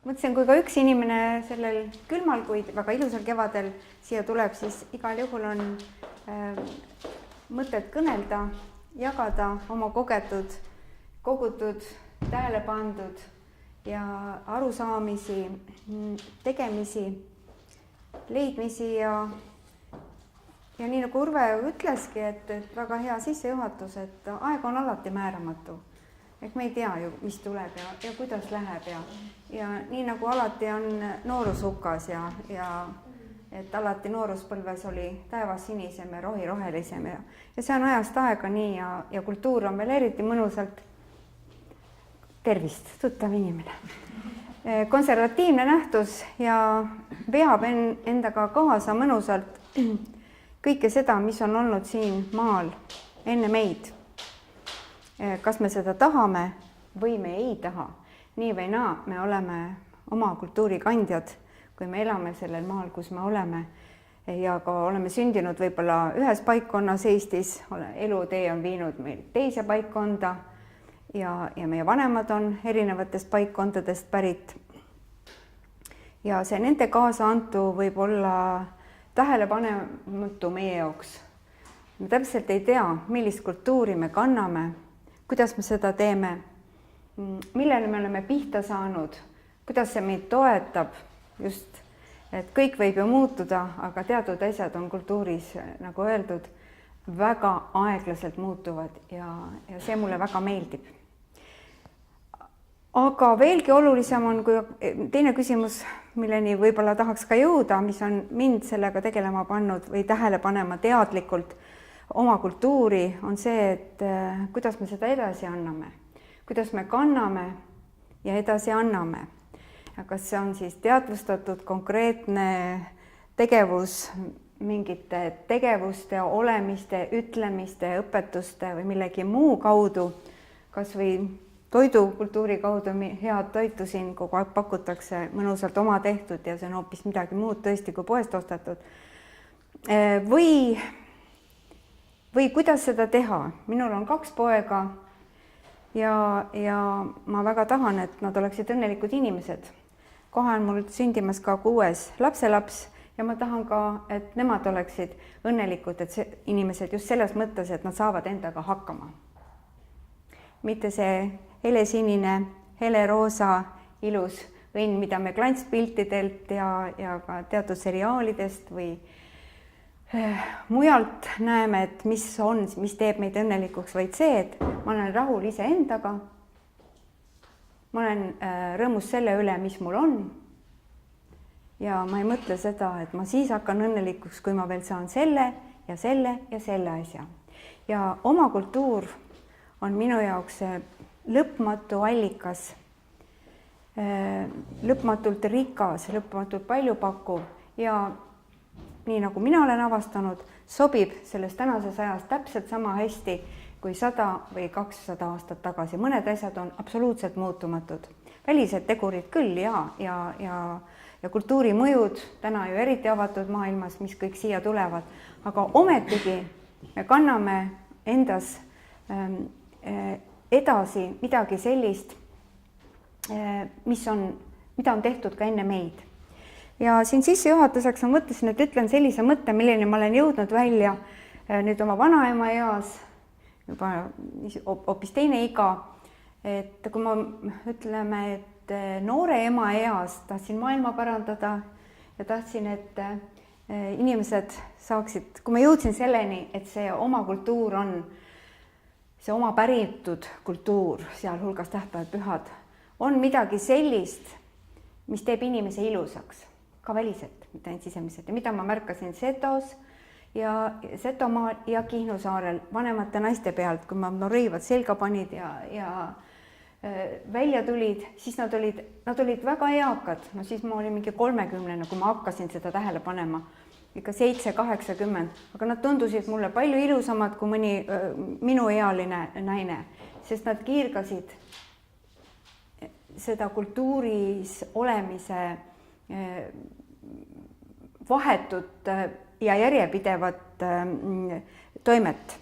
mõtlesin, kui ka üks inimene sellel külmal, kuid väga ilusal kevadel siia tuleb, siis igal juhul on mõtet kõnelda, jagada oma kogutud, tähele pandud ja arusaamisi, tegemisi, leidmisi ja nii nagu Urve ütleski, et väga hea sissejuhatus, et aeg on alati määramatu. Ehk me ei tea ju, mis tuleb ja kuidas läheb ja nii nagu alati on noorus hukas ja et alati nooruspõlves oli taevas sinisem ja rohi rohelisem ja see on ajast aega nii ja kultuur on veel eriti mõnusalt, tervist, tuttav inimene, konservatiivne nähtus ja veab endaga kaasa mõnusalt kõike seda, mis on olnud siin maal enne meid. Kas me seda tahame või me ei taha, nii või naa, me oleme oma kultuuri kandjad, kui me elame sellel maal, kus me oleme ja ka oleme sündinud võib-olla ühes paikkonnas Eestis, elutee on viinud meil teise paikkonda ja meie vanemad on erinevatest paikkondadest pärit. Ja see nende kaasaantu võib olla tähelepanematu meie jaoks. Me täpselt ei tea, millist kultuuri me kanname, kuidas me seda teeme, millele me oleme pihta saanud, kuidas see meid toetab, just, et kõik võib ju muutuda, aga teatud asjad on kultuuris, nagu öeldud, väga aeglaselt muutuvad ja see mulle väga meeldib. Aga veelgi olulisem on, kui teine küsimus, milleni võib-olla tahaks ka jõuda, mis on mind sellega tegelema pannud või tähele panema teadlikult oma kultuuri, on see, et kuidas me seda edasi anname, kuidas me kanname ja edasi anname. Kas see on siis teadvustatud konkreetne tegevus, mingite tegevuste, olemiste, ütlemiste, õpetuste või millegi muu kaudu, kas või toidukultuuri kaudu head toitu siin kogu aeg pakutakse mõnusalt oma tehtud ja see on hoopis midagi muud tõesti kui poest ostetud. Või kuidas seda teha? Minul on 2 poega ja ma väga tahan, et nad oleksid õnnelikud inimesed. Kohe on mul sündimas ka 6. lapselaps ja ma tahan ka, et nemad oleksid õnnelikud, et inimesed just selles mõttes, et nad saavad endaga hakkama. Mitte see helesinine, heleroosa, ilus õnn, mida me klantspiltidelt ja ka teatud seriaalidest või mujalt näeme, et mis teeb meid õnnelikuks, vaid see, et ma olen rahul iseendaga, ma olen rõõmus selle üle, mis mul on ja ma ei mõtle seda, et ma siis hakkan õnnelikuks, kui ma veel saan selle ja selle ja selle asja. Ja oma kultuur on minu jaoks lõpmatu allikas, lõpmatult rikas, lõpmatult palju pakkuv ja nii nagu mina olen avastanud, sobib selles tänases ajas täpselt sama hästi kui 100 või 200 aastat tagasi. Mõned asjad on absoluutselt muutumatud. Välised tegurid küll ja kultuuri mõjud täna ju eriti avatud maailmas, mis kõik siia tulevad, aga ometigi me kanname endas edasi midagi sellist, mida on tehtud ka enne meid. Ja siin sissejuhatuseks ma mõtlesin, et ütlen sellise mõtte, milleni ma olen jõudnud välja nüüd oma vanaema eas, juba hoopis teine iga, et kui ma ütleme, et noore ema eas tahtsin maailma parandada ja tahtsin, et inimesed saaksid, kui ma jõudsin selleni, et see oma kultuur on see oma päritud kultuur, sealhulgas tähtpäevad, pühad, on midagi sellist, mis teeb inimese ilusaks, ka väliselt, mitte ainult sisemiselt. Ja mida ma märkasin Setos ja Setomaal ja Kihnu saarel vanemate naiste pealt, kui ma rõivad selga panid ja välja tulid, siis nad olid väga eakad. No siis ma olin mingi 30, kui ma hakkasin seda tähele panema. Ikka 7-80, aga nad tundusid mulle palju ilusamad kui mõni minuealine naine, sest nad kiirgasid seda kultuuris olemise vahetut ja järjepidevat toimet.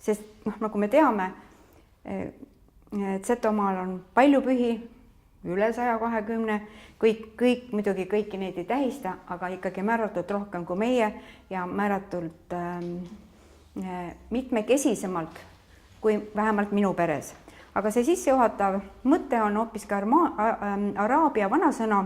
Sest nagu me teame, et Setomaal on palju pühi, üle 120, kõik muidugi kõiki neid ei tähista, aga ikkagi määratult rohkem kui meie ja määratult mitmekesisemalt kui vähemalt minu peres. Aga see sissejuhatav mõte on hoopis ka araabia vanasõna,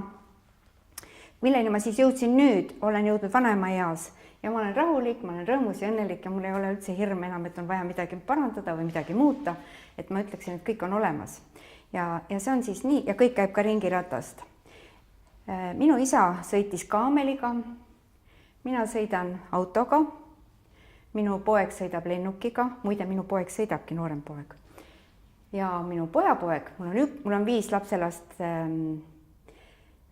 milleni ma siis jõudsin nüüd, olen jõudnud vanaema eas ja ma olen rahulik, ma olen rõõmus ja õnnelik ja mul ei ole üldse hirm enam, et on vaja midagi parandada või midagi muuta, et ma ütleksin, et kõik on olemas. Ja see on siis nii ja kõik käib ka ringiratast. Minu isa sõitis kaameliga, mina sõidan autoga, minu poeg sõidab lennukiga, muide minu poeg sõidabki, noorem poeg. Ja minu pojapoeg, mul on 5 lapselast,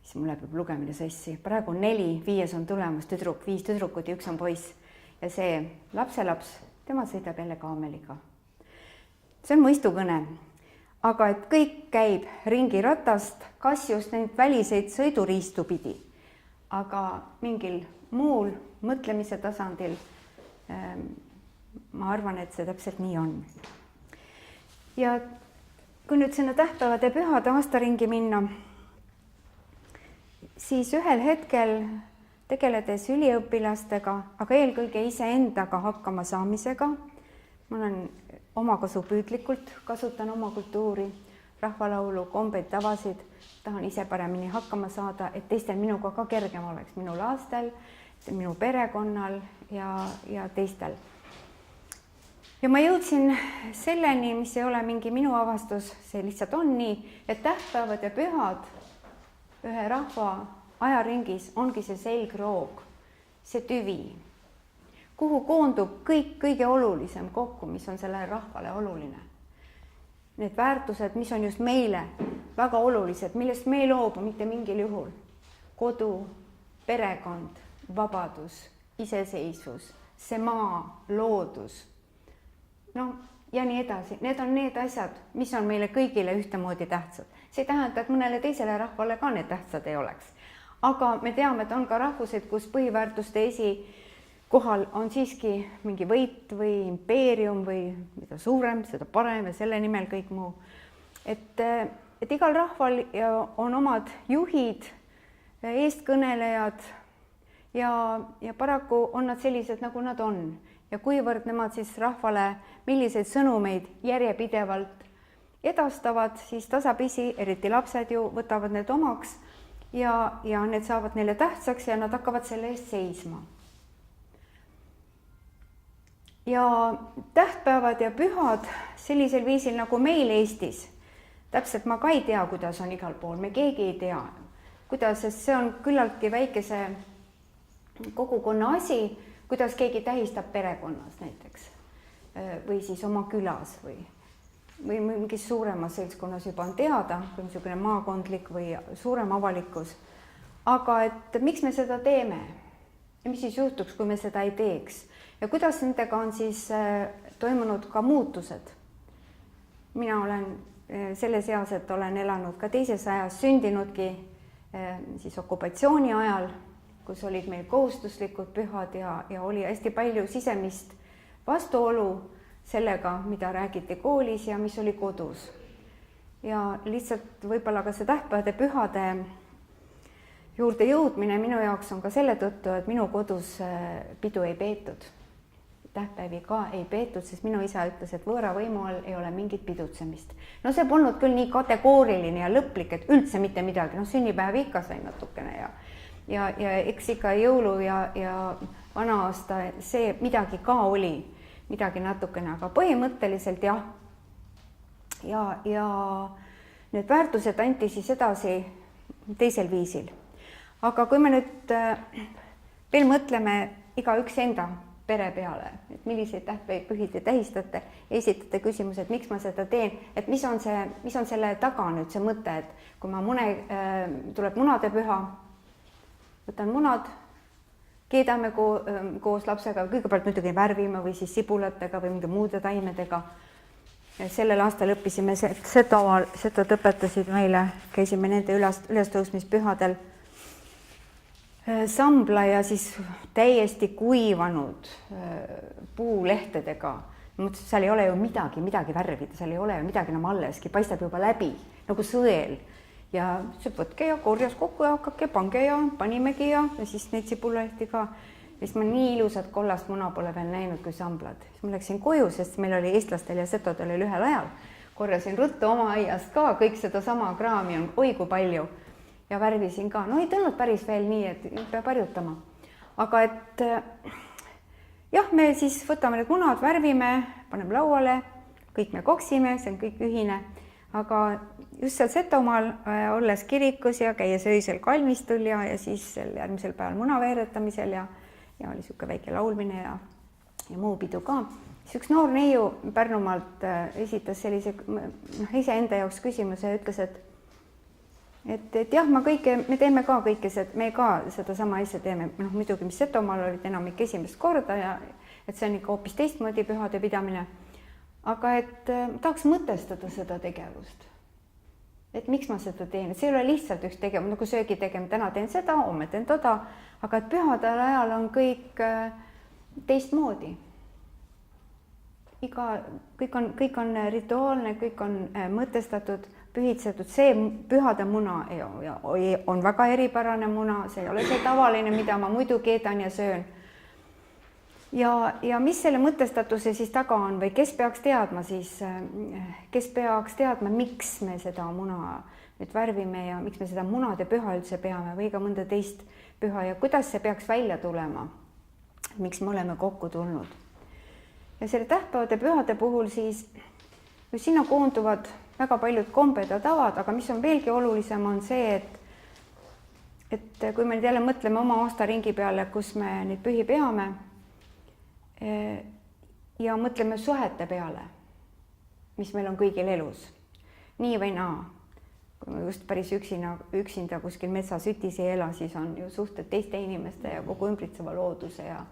siis mul läheb lugemine sassi, praegu on 4, 5 on tulemas tüdruk, 5 tüdrukut ja 1 on poiss. Ja see lapselaps, tema sõidab jälle kaameliga. See on mõistukõne, aga et kõik käib ringiratast, kas just neid väliseid sõiduriistu pidi, aga mingil muul mõtlemise tasandil ma arvan, et see täpselt nii on. Ja kui nüüd sinna tähtpäevade pühade aastaringi minna, siis ühel hetkel tegeledes üliõpilastega, aga eelkõige iseendaga hakkama saamisega, ma olen omakasupüüdlikult, kasutan oma kultuuri, rahvalaulu, kombeid, tavasid, tahan ise paremini hakkama saada, et teistel minuga ka kergem oleks, minu lastel, minu perekonnal ja teistel. Ja ma jõudsin selleni, mis ei ole mingi minu avastus, see lihtsalt on nii, et tähtpäevad ja pühad ühe rahva ajaringis ongi see selgroog, see tüvi, kuhu koondub kõik kõige olulisem kokku, mis on sellele rahvale oluline. Need väärtused, mis on just meile väga olulised, millest me ei loobu mitte mingil juhul. Kodu, perekond, vabadus, iseseisvus, see maa, loodus. No ja nii edasi. Need on need asjad, mis on meile kõigile ühtemoodi tähtsad. See ei tähenda, et mõnele teisele rahvale ka need tähtsad ei oleks. Aga me teame, et on ka rahvused, kus põhiväärtuste esikohal on siiski mingi võit või impeerium või mida suurem, seda parem ja selle nimel kõik muu. Et igal rahval on omad juhid, eestkõnelejad ja paraku on nad sellised, nagu nad on. Ja kuivõrd nemad siis rahvale milliseid sõnumeid järjepidevalt edastavad, siis tasapisi, eriti lapsed ju võtavad need omaks ja need saavad neile tähtsaks ja nad hakkavad selle eest seisma. Ja tähtpäevad ja pühad sellisel viisil nagu meil Eestis, täpselt ma ka ei tea, kuidas on igal pool, me keegi ei tea, kuidas, sest see on küllaltki väikese kogukonna asi, kuidas keegi tähistab perekonnas näiteks või siis oma külas või mingis suuremas seltskonnas juba on teada, kui niisugune maakondlik või suurem avalikkus. Aga et miks me seda teeme ja mis siis juhtuks, kui me seda ei teeks ja kuidas nendega on siis toimunud ka muutused. Mina olen selles eas, et olen elanud ka teises ajas, sündinudki siis okupatsiooni ajal, kus olid meil kohustuslikud pühad ja oli hästi palju sisemist vastuolu sellega, mida räägiti koolis ja mis oli kodus. Ja lihtsalt võib-olla ka see tähtpäevade pühade juurde jõudmine minu jaoks on ka selle tõttu, et minu kodus pidu ei peetud. Tähtpäevi ka ei peetud, sest minu isa ütles, et võõra võimu all ei ole mingit pidutsemist. No see polnud küll nii kategooriline ja lõplik, et üldse mitte midagi, sünnipäev ikka sai natukene ja eks ikka jõulu ja vana aasta, see midagi ka oli, midagi natukene, aga põhimõtteliselt jah. Ja need väärtused anti siis edasi teisel viisil. Aga kui me nüüd veel mõtleme igaüks enda pere peale, et milliseid tähtpäevi te tähistate, esitate küsimuse, et miks ma seda teen, et mis on selle taga nüüd see mõte, et kui ma tuleb munade püha, võtan munad, keedame koos lapsega, kõigepealt muidugi värvime või siis sibulatega või mingi muude taimedega. Sellel aastal õppisime Setomaalt õpetasid meile, käisime nende ülestõusmispühadel sambla ja siis täiesti kuivanud puulehtedega. Mõtlesin, seal ei ole ju midagi värvida, seal ei ole ju midagi enam alleski, paistab juba läbi, nagu sõel. ja ütles, võtke ja korjas kokku ja hakake, pange ja panimegi ja siis neid sibulahti ka. Ja siis ma nii ilusat kollast muna pole veel näinud kui samblad. Siis ma läksin koju, sest meil oli eestlastel ja setodel oli ühel ajal. Korjasin ruttu oma aiast ka, kõik seda sama kraami on, oi kui palju. Ja värvisin ka, no ei tulnud päris veel nii, et peab harjutama. Aga et jah, me siis võtame need munad, värvime, paneme lauale, kõik me koksime, see on kõik ühine. Aga just seal Setomaal olles kirikus ja käies öisel kalmistul ja siis järgmisel päeval muna veeretamisel ja oli siuke väike laulmine ja muu pidu ka. Siis üks noor neiu Pärnumaalt esitas sellise iseenda jaoks küsimuse ja ütles, et jah, me teeme ka kõike, me ka seda sama asja teeme. Muidugi, mis Setomaal olid enamik esimest korda ja et see on ikka hoopis teistmoodi pühade pidamine. Aga et tahaks mõtestada seda tegevust. Et miks ma seda teen, et see ei ole lihtsalt üks tegevus, nagu söögi tegema, täna teen seda, homme teen toda, aga et pühadel ajal on kõik teistmoodi. Kõik on rituaalne, kõik on mõtestatud, pühitsetud, see pühade muna on väga eripärane muna, see ei ole see tavaline, mida ma muidu keedan ja söön. Ja mis selle mõtestatuse siis taga on või kes peaks teadma siis, miks me seda muna nüüd värvime ja miks me seda munade püha üldse peame või ka mõnda teist püha ja kuidas see peaks välja tulema, miks me oleme kokku tulnud. Ja selle tähtpäevade pühade puhul siis sinna koonduvad väga paljud kombed ja tavad, aga mis on veelgi olulisem, on see, et kui me nüüd jälle mõtleme oma aastaringi peale, kus me neid pühi peame, ja mõtleme suhete peale, mis meil on kõigil elus, nii või naa. Kui me just päris üksinda kuskil metsasütis ei ela, siis on ju suhted teiste inimeste ja kogu ümbritseva looduse ja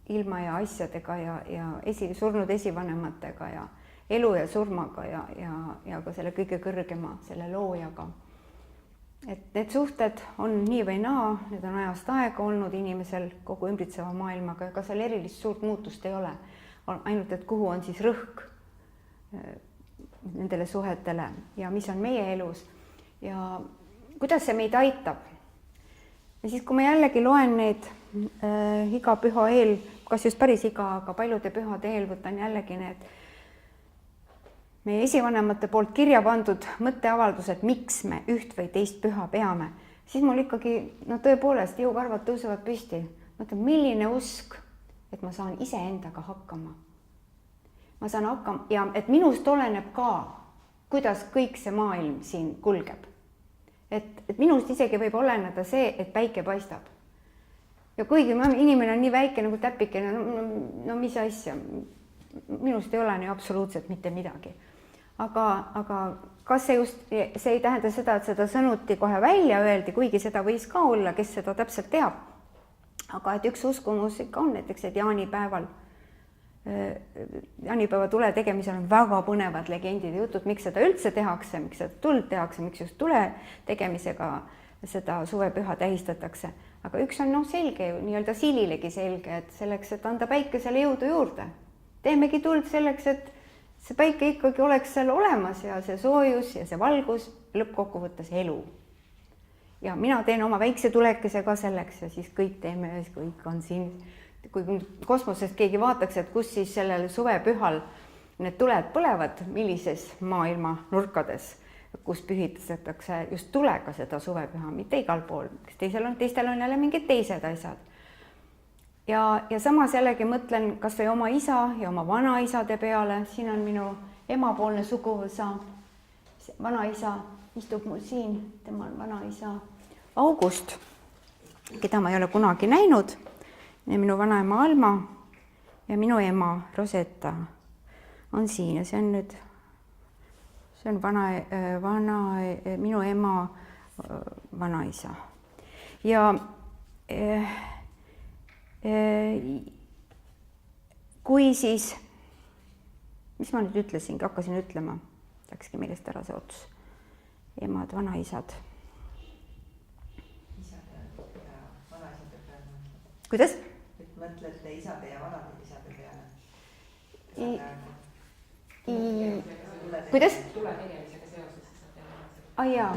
ilma ja asjadega ja surnud esivanematega ja elu ja surmaga ja ka selle kõige kõrgema, selle loojaga. Et need suhted on nii või naa, need on ajast aega olnud inimesel kogu ümbritseva maailmaga, ega seal erilist suurt muutust ei ole. Ainult, et kuhu on siis rõhk nendele suhetele ja mis on meie elus ja kuidas see meid aitab. Ja siis, kui ma jällegi loen neid iga püha eel, kas just päris iga, aga paljude pühade eel võtan jällegi need meie esivanemate poolt kirja pandud mõtteavaldused, miks me üht või teist püha peame, siis mul ikkagi tõepoolest jõukarvad tõusevad püsti. Mõtlen, milline usk, et ma saan iseendaga hakkama. Ma saan hakkama ja et minust oleneb ka, kuidas kõik see maailm siin kulgeb. Et minust isegi võib oleneda see, et päike paistab. Ja kuigi inimene on nii väike nagu täpikene, no mis asja, minust ei ole nii absoluutselt mitte midagi. Aga kas see ei tähenda seda, et seda sõnuti kohe välja öeldi, kuigi seda võis ka olla, kes seda täpselt teab. Aga et üks uskumus ikka on näiteks, et jaanipäeva tule tegemisel on väga põnevad legendid ja jutud, miks seda üldse tehakse, miks seda tuld tehakse, miks just tule tegemisega seda suvepüha tähistatakse. Aga üks on selge, nii-öelda siililegi selge, et selleks, et anda päikesele jõudu juurde. Teemegi tuld selleks, et see päike ikkagi oleks seal olemas ja see soojus ja see valgus, lõppkokkuvõttes elu. Ja mina teen oma väikse tulekese ka selleks ja siis kõik teeme, kõik on siin. Kui kosmosest keegi vaataks, et kus siis sellel suvepühal need tuled põlevad, millises maailma nurkades, kus pühitatakse just tulega seda suvepüha, mitte igal pool. Teistel on jälle mingid teised asjad. Ja samas jällegi mõtlen kas või oma isa ja oma vanaisade peale. Siin on minu emapoolne suguvõsa. Vanaisa istub mul siin, tema on vanaisa August, keda ma ei ole kunagi näinud. Ja minu vanaema Alma ja minu ema Rosetta on siin ja see on minu ema vanaisa. Ja kui siis, mis ma nüüd ütlesingi, hakkasin ütlema, läkski meelest ära see ots, emad, vanaisad. Kuidas? Et mõtlete isade ja vanade isade peale. Kuidas? Tule tegemisega seoses. jaa,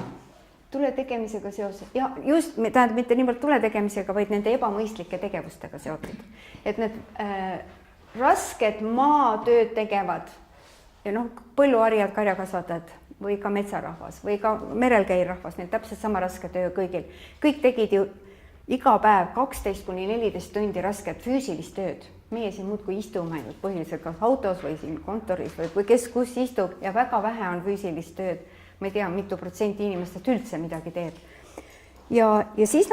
tule tegemisega seoses ja just, tähendab mitte niivõrd tule tegemisega, vaid nende ebamõistlike tegevustega seotud. Et need rasked maatööd tegevad ja noh, põlluharijad, karjakasvatajad või ka metsarahvas või ka merel käiv rahvas, neil täpselt sama raske töö kõigil. Kõik tegid ju iga päev 12–14 tundi rasket füüsilist tööd. Meie siin muudkui istume ju põhiliselt kas autos või siin kontoris või kes kus istub ja väga vähe on füüsilist tööd. Ma ei tea, mitu protsenti inimestest üldse midagi teeb. Ja siis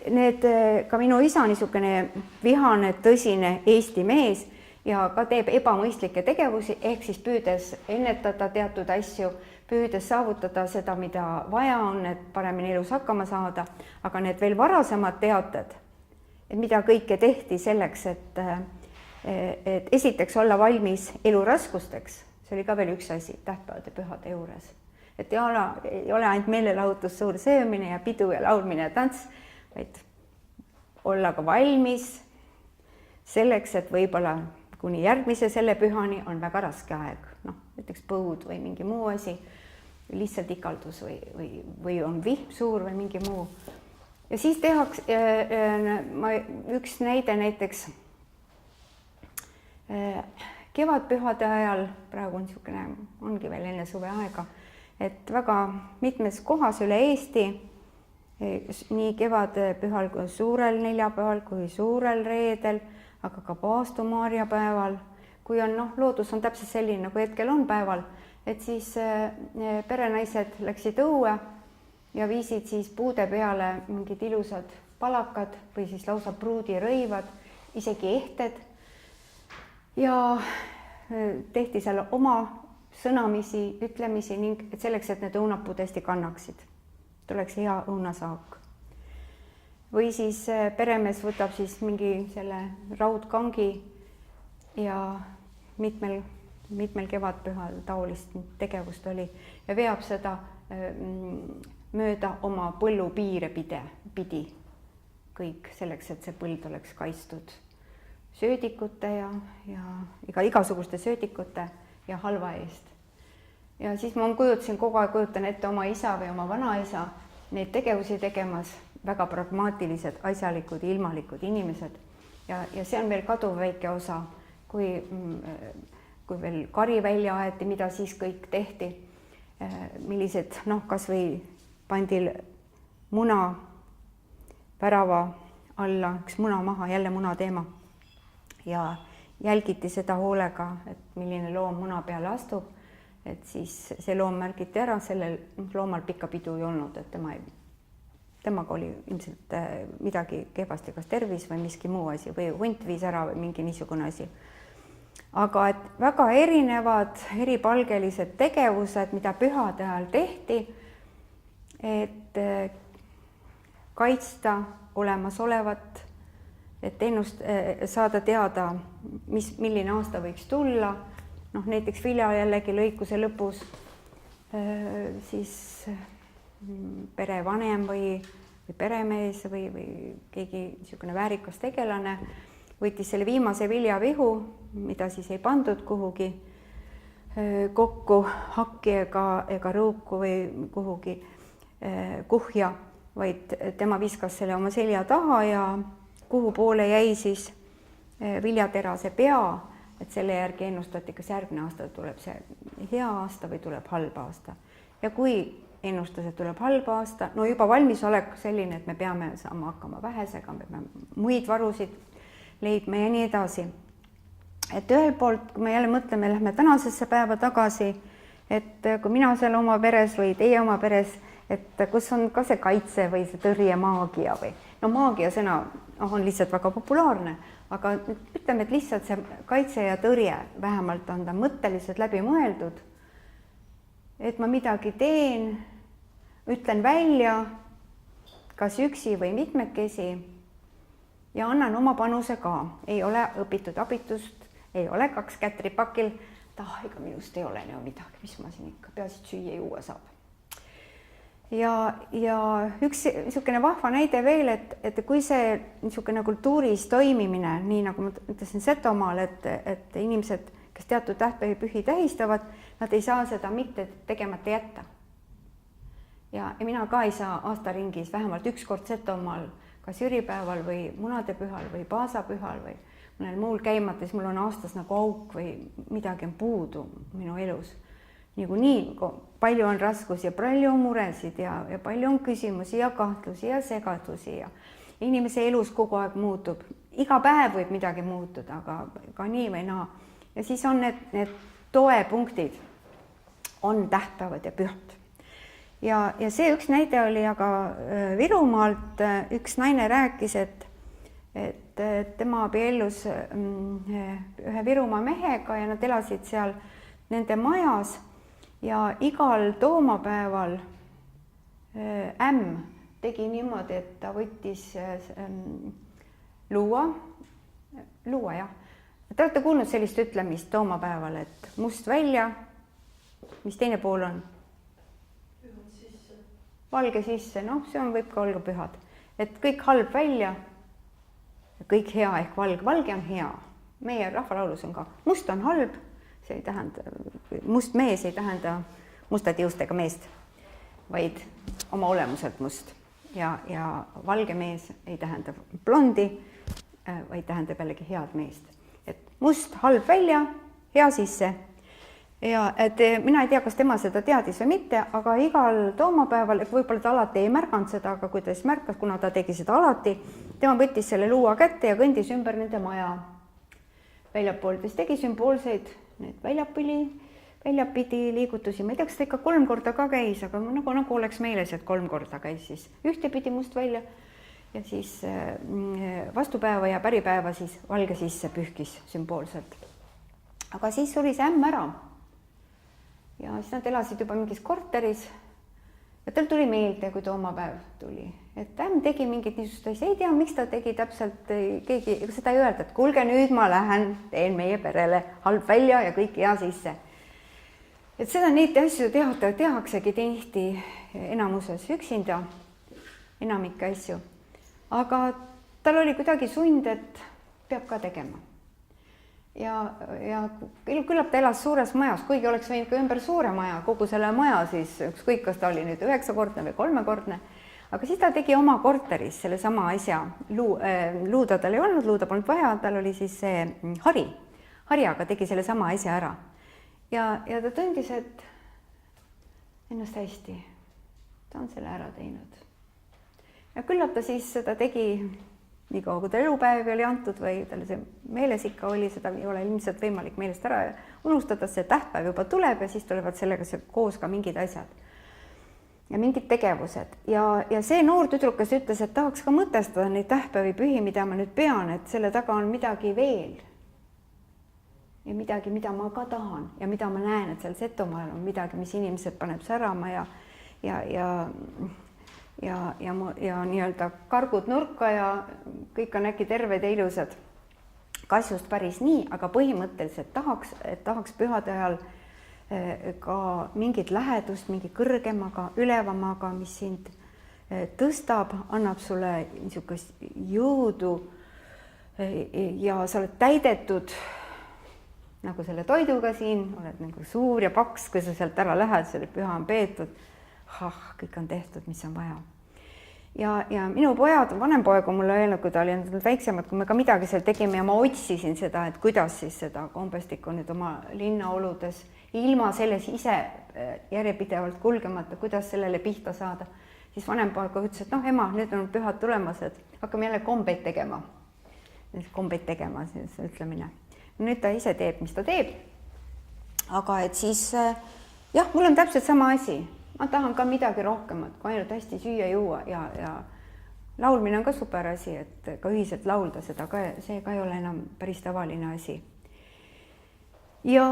need ka minu isa niisugune vihane, tõsine Eesti mees ja ka teeb ebamõistlikke tegevusi, ehk siis püüdes ennetada teatud asju, püüdes saavutada seda, mida vaja on, et paremini elus hakkama saada, aga need veel varasemad teated, et mida kõike tehti selleks, et esiteks olla valmis eluraskusteks, see oli ka veel üks asi tähtpäevade pühade juures. Et ei ole ainult meelelahutus, suur söömine ja pidu ja laulmine ja tants, vaid olla ka valmis selleks, et võib-olla kuni järgmise selle pühani on väga raske aeg, noh, näiteks põud või mingi muu asi, lihtsalt ikaldus või on vihm suur või mingi muu. Ja siis tehakse, üks näide näiteks kevadpühade ajal, praegu on niisugune, ongi veel enne suve aega, et väga mitmes kohas üle Eesti, nii kevadpühal kui suurel neljapäeval kui suurel reedel, aga ka Paastu-Maarja päeval, kui on loodus on täpselt selline, nagu hetkel on päeval, et siis perenaised läksid õue ja viisid siis puude peale mingid ilusad palakad või siis lausa pruudirõivad, isegi ehted ja tehti seal oma sõnamisi, ütlemisi ning selleks, et need õunapuu tõesti kannaksid. Tuleks hea õunasaak. Või siis peremees võtab siis mingi selle raudkangi ja mitmel kevadpühal taolist tegevust oli ja veab seda mööda oma põllupiire pidi kõik selleks, et see põld oleks kaitstud söödikute ja igasuguste söödikute ja halva eest. Ja siis ma kogu aeg kujutan ette oma isa või oma vanaisa neid tegevusi tegemas, väga pragmaatilised, asjalikud, ilmalikud inimesed. Ja see on veel kaduv väike osa, kui veel kari välja aeti, mida siis kõik tehti, millised, kas või pandi muna värava alla, üks muna maha, jälle muna teema ja jälgiti seda hoolega, et milline loom muna peale astub, et siis see loom märgiti ära, sellel loomal pikka pidu ei olnud, et temaga oli ilmselt midagi kehvasti, kas tervis või miski muu asi või hunt viis ära või mingi niisugune asi. Aga et väga erinevad, eripalgelised tegevused, mida pühade ajal tehti, et kaitsta olemasolevat, et saada teada, milline aasta võiks tulla, näiteks vilja jällegi lõikuse lõpus, siis perevanem või peremees või keegi niisugune väärikas tegelane võttis selle viimase viljavihu, mida siis ei pandud kuhugi kokku hakki ega rõuku või kuhugi kuhja, vaid tema viskas selle oma selja taha ja kuhu poole jäi siis viljaterase pea, et selle järgi ennustati, kas järgmine aasta tuleb see hea aasta või tuleb halb aasta. Ja kui ennustas, et tuleb halb aasta, no juba valmisolek selline, et me peame saama hakkama vähesega, me peame muid varusid leidma ja nii edasi. Et ühel poolt, kui me jälle mõtleme, lähme tänasesse päeva tagasi, et kui mina seal oma peres või teie oma peres, et kus on ka see kaitse või see tõrje maagia või maagia sõna on lihtsalt väga populaarne, aga ütleme, et lihtsalt see kaitse ja tõrje vähemalt on ta mõtteliselt läbi mõeldud, et ma midagi teen, ütlen välja, kas üksi või mitmekesi ja annan oma panuse ka. Ei ole õpitud abitust, ei ole 2 kätt ripakil, ega minust ei ole midagi, mis ma siin ikka peaasi süüa juua saab. Ja üks niisugune vahva näide veel, et kui see niisugune kultuuris toimimine, nii nagu ma ütlesin Setomaal, et inimesed, kes teatud tähtpäevi pühi tähistavad, nad ei saa seda mitte tegemata jätta. ja mina ka ei saa aastaringis vähemalt üks kord Setomaal, kas jüripäeval või munadepühal või paasapühal või mõnel muul käimata, siis mul on aastas nagu auk või midagi on puudu minu elus. Niikuinii palju on raskusi ja palju on muresid ja palju on küsimusi ja kahtlusi ja segadusi ja inimese elus kogu aeg muutub. Iga päev võib midagi muutuda, aga ka nii või naa. Ja siis on need toepunktid, on tähtpäevad ja pühad. Ja see üks näide oli aga Virumaalt, üks naine rääkis, et tema abiellus ühe Virumaa mehega ja nad elasid seal nende majas ja igal toomapäeval ämm tegi niimoodi, et ta võttis luua jah. Te olete kuulnud sellist ütlemist toomapäeval, et must välja, mis teine pool on? Valge sisse, noh, see võib ka olla pühad. Et kõik halb välja ja kõik hea ehk valge on hea. Meie rahvalaulus on ka must on halb, see ei tähenda, must mees ei tähenda mustade juustega meest, vaid oma olemuselt must. Ja valge mees ei tähenda blondi, vaid tähendab jällegi head meest. Et must halb välja, hea sisse. Ja et mina ei tea, kas tema seda teadis või mitte, aga igal toomapäeval, võib-olla ta alati ei märganud seda, aga kui ta siis märkas, kuna ta tegi seda alati, tema võttis selle luua kätte ja kõndis ümber nende maja väljapoolt, siis tegi sümboolseid need väljapidi liigutusi. Ma ei tea, kas ta ikka 3 korda ka käis, aga nagu oleks meeles, et 3 korda käis siis ühtepidi must välja ja siis vastupäeva ja päripäeva siis valge sisse pühkis sümboolselt. Aga siis suri see ämm ära. Ja siis nad elasid juba mingis korteris ja tal tuli meelde, kui toomapäev tuli. Et ämm tegi mingit niisugust asja, ei tea, miks ta tegi täpselt, keegi seda ei öelda, et kuulge, nüüd ma lähen, teen meie perele halb välja ja kõik hea sisse. Et seda neid asju tehaksegi tihti enamuses üksinda, enamikke asju. Aga tal oli kuidagi sund, et peab ka tegema. Ja küllap ta elas suures majas, kuigi oleks võinud ka ümber suure maja, kogu selle maja siis ükskõik, kas ta oli nüüd 9-kordne või 3-kordne, aga siis ta tegi oma korteris selle sama asja. Luuda tal ei olnud, luuda polnud vaja, tal oli siis see harjaga tegi selle sama asja ära. Ja ta tundis, et ennast hästi, ta on selle ära teinud. Ja küllap ta siis seda tegi nii kaua, kui ta elupäevi oli antud või tal see meeles ikka oli, seda ei ole ilmselt võimalik meelest ära unustada, see tähtpäev juba tuleb ja siis tulevad sellega koos ka mingid asjad ja mingid tegevused. Ja see noor tüdrukas ütles, et tahaks ka mõtestada neid tähtpäevi pühi, mida ma nüüd pean, et selle taga on midagi veel. Ja midagi, mida ma ka tahan ja mida ma näen, et seal Setomaal on midagi, mis inimesed paneb särama ja nii-öelda kargud nurka ja kõik on äkki terved ja ilusad. Kasjust päris nii, aga põhimõtteliselt tahaks pühade ajal ka mingit lähedust, mingi kõrgemaga, ülevamaga, mis sind tõstab, annab sulle niisugust jõudu ja sa oled täidetud nagu selle toiduga siin, oled nagu suur ja paks, kui sa sealt ära lähed, selle püha on peetud. Kõik on tehtud, mis on vaja. Ja minu pojad, vanem poeg on mulle öelnud, kui ta oli väiksemad, kui me ka midagi seal tegime ja ma otsisin seda, et kuidas siis seda kombestikku nüüd oma linnaoludes, ilma selles ise järjepidevalt kulgemata, kuidas sellele pihta saada. Siis vanem poeg ütles, et ema, nüüd on pühad tulemas, et hakkame jälle kombeid tegema. Kombeid tegema, siis ütlemine. Nüüd ta ise teeb, mis ta teeb. Aga et siis, jah, mul on täpselt sama asi. Ma tahan ka midagi rohkemat, kui ainult hästi süüa juua ja laulmine on ka super asi, et ka ühiselt laulda seda, see ka ei ole enam päris tavaline asi. Ja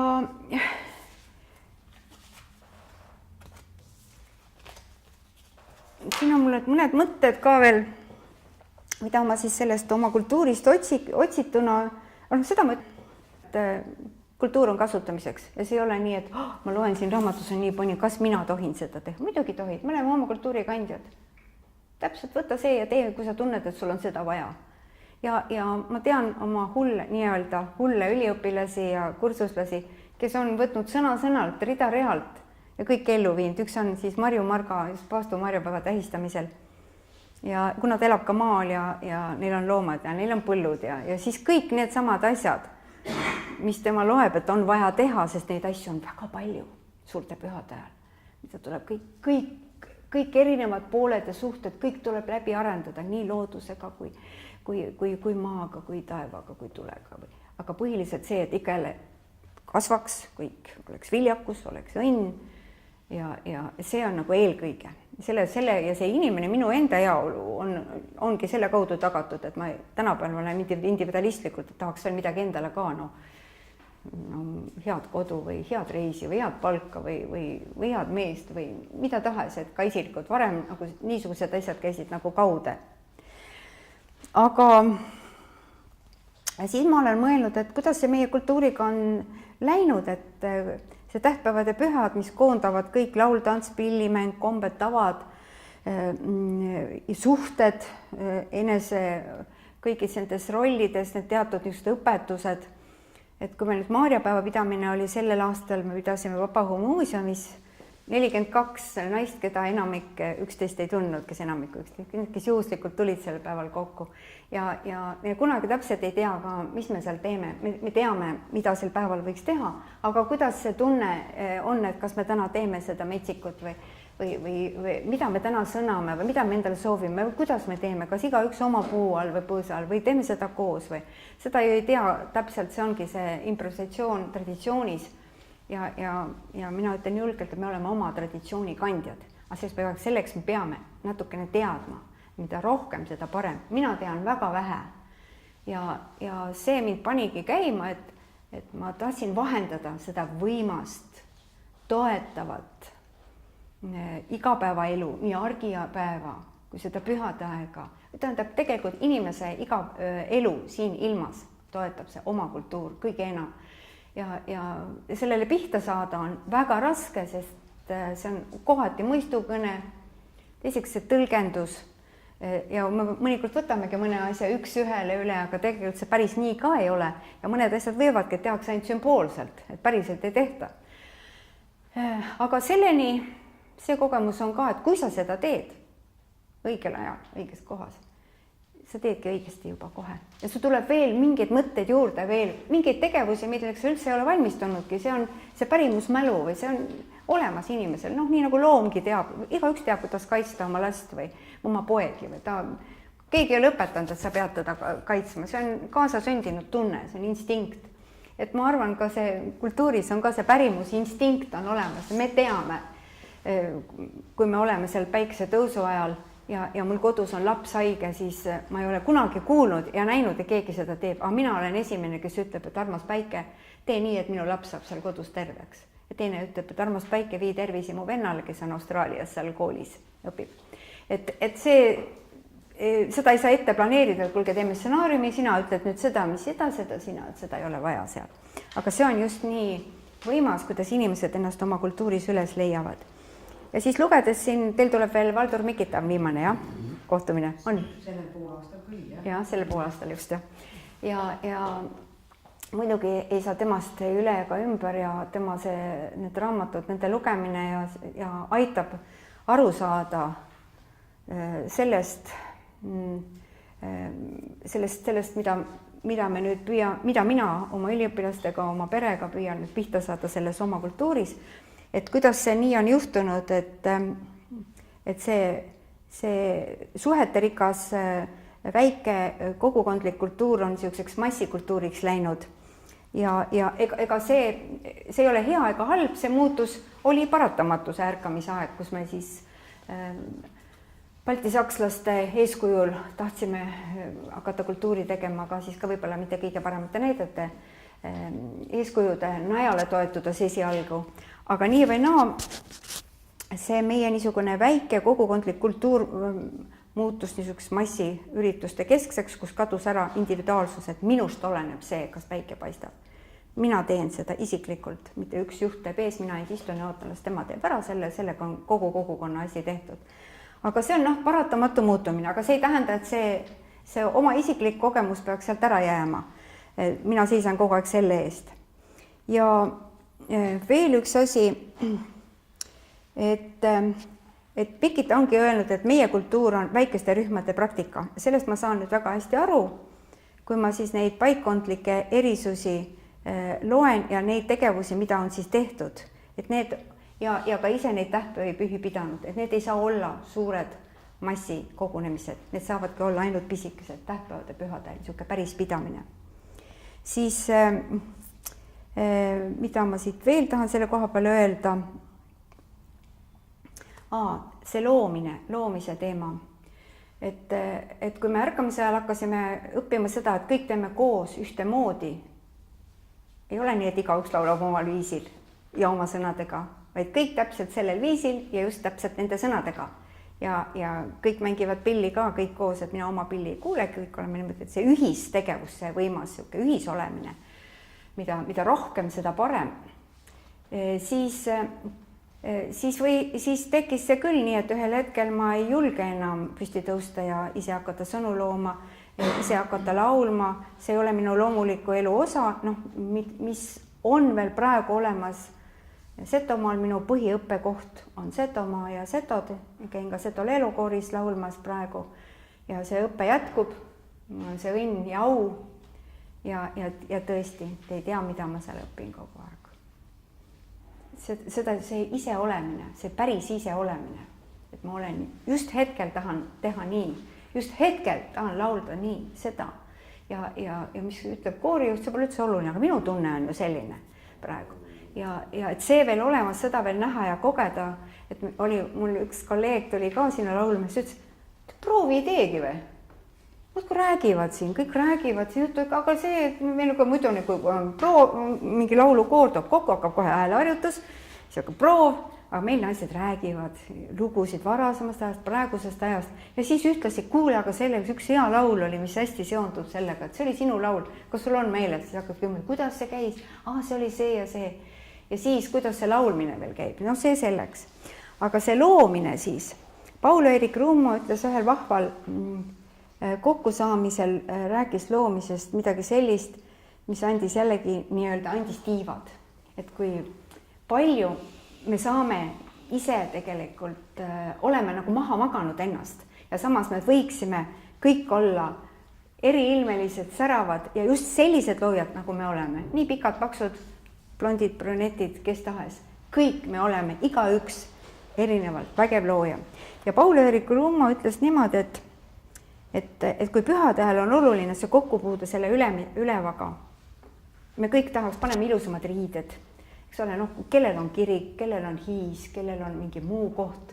siin on mul mõned mõtted ka veel, mida ma siis sellest oma kultuurist otsituna, seda mõtlen, et kultuur on kasutamiseks ja see ei ole nii, et ma loen siin raamatus on nii palju, kas mina tohin seda teha. Muidugi tohid, me oleme oma kultuuri kandjad. Täpselt võta see ja tee, kui sa tunned, et sul on seda vaja. Ja ma tean oma hulle üliõpilasi ja kursuslasi, kes on võtnud sõna-sõnalt, rida-realt ja kõik ellu viinud. Üks on siis Marju Marga just Paastu marjapäeva tähistamisel. Ja kuna ta elab ka maal ja neil on loomad ja neil on põllud ja siis kõik need samad asjad, mis tema loeb, et on vaja teha, sest neid asju on väga palju suurte pühade ajal. Mida tuleb kõik erinevad pooled ja suhted, kõik tuleb läbi arendada nii loodusega kui maaga, kui taevaga, kui tulega. Aga põhiliselt see, et ikka jälle kasvaks, kõik oleks viljakus, oleks õnn ja see on nagu eelkõige. Selle ja see inimene, minu enda jaolu ongi selle kaudu tagatud, et ma tänapäeval olen individualistlikult, et tahaks veel midagi endale ka, head kodu või head reisi või head palka või head meest või mida tahes, et ka isiklikult varem nagu niisugused asjad käisid nagu kaude. Aga siis ma olen mõelnud, et kuidas see meie kultuuriga on läinud, et see tähtpäevade pühad, mis koondavad kõik laul, tants, pillimäng, kombed, tavad, suhted, enese kõigis nendes rollides, need teatud niisugused õpetused. Et kui meil nüüd Maarjapäeva pidamine oli sellel aastal, me pidasime Vabaõhu muuseumis 42 naist, keda enamik 11 ei tundnud, kes juhuslikult tulid sel päeval kokku. Ja kunagi täpselt ei tea ka, mis me seal teeme. Me teame, mida sel päeval võiks teha, aga kuidas see tunne on, et kas me täna teeme seda metsikut või mida me täna sõname või mida me endale soovime või kuidas me teeme, kas igaüks oma puu all või põõsa all või teeme seda koos või seda ju ei tea täpselt, see ongi see improvisatsioon traditsioonis. Ja mina ütlen julgelt, et me oleme oma traditsiooni kandjad, aga selleks me peame natukene teadma, mida rohkem, seda parem. Mina tean väga vähe ja see mind panigi käima, et ma tahtsin vahendada seda võimast, toetavat igapäevaelu, nii argipäeva kui seda pühade aega. Tähendab, tegelikult inimese iga elu siin ilmas toetab see oma kultuur kõige enam. Ja sellele pihta saada on väga raske, sest see on kohati mõistukõne, teiseks see tõlgendus ja me mõnikord võtamegi mõne asja üks ühele üle, aga tegelikult see päris nii ka ei ole ja mõned asjad võivadki, et tehakse ainult sümboolselt, et päriselt ei tehta. Aga selleni see kogemus on ka, et kui sa seda teed õigel ajal, õiges kohas, sa teedki õigesti juba kohe. Ja su tuleb veel mingeid mõtteid juurde, veel mingeid tegevusi, milleks üldse ei ole valmistundudki. See on see pärimusmälu või see on olemas inimesel. Nii nagu loomgi teab, igaüks teab, kuidas kaitsta oma last või oma poegi või keegi ei ole õpetanud, et sa pead teda kaitsma. See on kaasasündinud tunne, see on instinkt. Et ma arvan, ka see kultuuris on ka see pärimusinstinkt on olemas. Me teame, kui me oleme seal päikse tõusu ajal ja mul kodus on laps haige, siis ma ei ole kunagi kuulnud ja näinud, et keegi seda teeb. Aga mina olen esimene, kes ütleb, et armas päike, tee nii, et minu laps saab seal kodus terveks. Ja teine ütleb, et armas päike, vii tervisi mu vennale, kes on Austraalias seal koolis õpib. Et seda ei saa ette planeerida, et kuulge, teeme stsenaariumi, sina ütled nüüd seda, mis seda, sina, et seda ei ole vaja seal. Aga see on just nii võimas, kuidas inimesed ennast oma kultuuris üles leiavad. Ja siis lugedes siin, teil tuleb veel Valdur Mikita viimane, jah? Kohtumine on? Sellel poolaastal küll, jah. Jah, sellel poolaastal just, jah. Ja muidugi ei saa temast üle ega ümber ja tema need raamatud, nende lugemine ja aitab aru saada sellest, mida me nüüd mida mina oma üliõpilastega, oma perega püüan nüüd pihta saada selles oma kultuuris. Et kuidas see nii on juhtunud, et see suheterikas väike kogukondlik kultuur on niisuguseks massikultuuriks läinud. Ja ega see ei ole hea ega halb, see muutus oli paratamatuse ärkamise aeg, kus me siis baltisakslaste eeskujul tahtsime hakata kultuuri tegema, aga siis ka võib-olla mitte kõige paremate näidete eeskujude najale toetuda esialgu. Aga nii või naa, see meie niisugune väike kogukondlik kultuur muutus niisuguseks massiürituste keskseks, kus kadus ära individuaalsus, et minust oleneb see, kas päike paistab. Mina teen seda isiklikult, mitte üks juht teeb ees, mina ei istun ja ootan, las tema teeb ära sellega on kogu kogukonna asi tehtud. Aga see on paratamatu muutumine, aga see ei tähenda, et see oma isiklik kogemus peaks sealt ära jääma. Mina seisan kogu aeg selle eest. Ja veel üks asi, et Pikita ongi öelnud, et meie kultuur on väikeste rühmade praktika. Sellest ma saan nüüd väga hästi aru, kui ma siis neid paikkondlikke erisusi loen ja neid tegevusi, mida on siis tehtud, et need ja ka ise neid tähtpäevi pidanud, et need ei saa olla suured massikogunemised, need saavadki olla ainult pisikesed tähtpäevade pühadel, niisugune päris pidamine. Siis mida ma siit veel tahan selle koha peal öelda, see loomise teema. Et kui me ärkamise ajal hakkasime õppima seda, et kõik teeme koos ühtemoodi, ei ole nii, et igaüks laulab omal viisil ja oma sõnadega, vaid kõik täpselt sellel viisil ja just täpselt nende sõnadega. Ja kõik mängivad pilli ka kõik koos, et mina oma pilli ei kuule, kõik oleme niimoodi, et see ühistegevus, see võimas ühisolemine, mida rohkem, seda parem. Siis tekkis see küll nii, et ühel hetkel ma ei julge enam püsti tõusta ja ise hakata sõnu looma, ise hakata laulma, see ei ole minu loomuliku elu osa, mis on veel praegu olemas. Setomaal minu põhiõppekoht on Setomaa ja Setod, käin ka Seto leelukooris laulmas praegu ja see õpe jätkub, see õnn ja au ja tõesti, te ei tea, mida ma seal õpin kogu aeg. See ise olemine, see päris ise olemine, et ma olen just hetkel tahan teha nii, just hetkel tahan laulda nii, seda ja mis ütleb koorijuht, see pole üldse oluline, aga minu tunne on ju selline praegu. Ja et see veel olemas, seda veel näha ja kogeda, et mul üks kolleeg tuli ka sinna laulma, siis ütles, proovi ei teegi või? Muudku räägivad siin, kõik räägivad siin juttu, aga see, et meil ka muidu mingi laulukoor toob kokku, hakkab kohe hääleharjutus, siis hakkab proov, aga meil naised räägivad lugusid varasemast ajast, praegusest ajast ja siis ühtlasi kuule, aga selleks üks hea laul oli, mis hästi seondub sellega, et see oli sinu laul, kas sul on meeles, siis hakkab kümme, kuidas see käis, see oli see ja see. Ja siis, kuidas see laulmine veel käib, see selleks. Aga see loomine siis, Paul-Eerik Rummo ütles ühel vahval kokkusaamisel, rääkis loomisest midagi sellist, mis andis jällegi andis tiivad. Et kui palju me saame ise tegelikult, oleme nagu maha maganud ennast ja samas me võiksime kõik olla eriilmelised, säravad ja just sellised loojad, nagu me oleme. Nii pikad, paksud, blondid, brünetid, kes tahes. Kõik me oleme, igaüks erinevalt, vägev looja. Ja Paul-Eerik Rummo ütles niimoodi, et kui pühade ajal on oluline see kokkupuude selle ülevaga, me kõik tahaks, paneme ilusamad riided. Eks ole, kellel on kirik, kellel on hiis, kellel on mingi muu koht,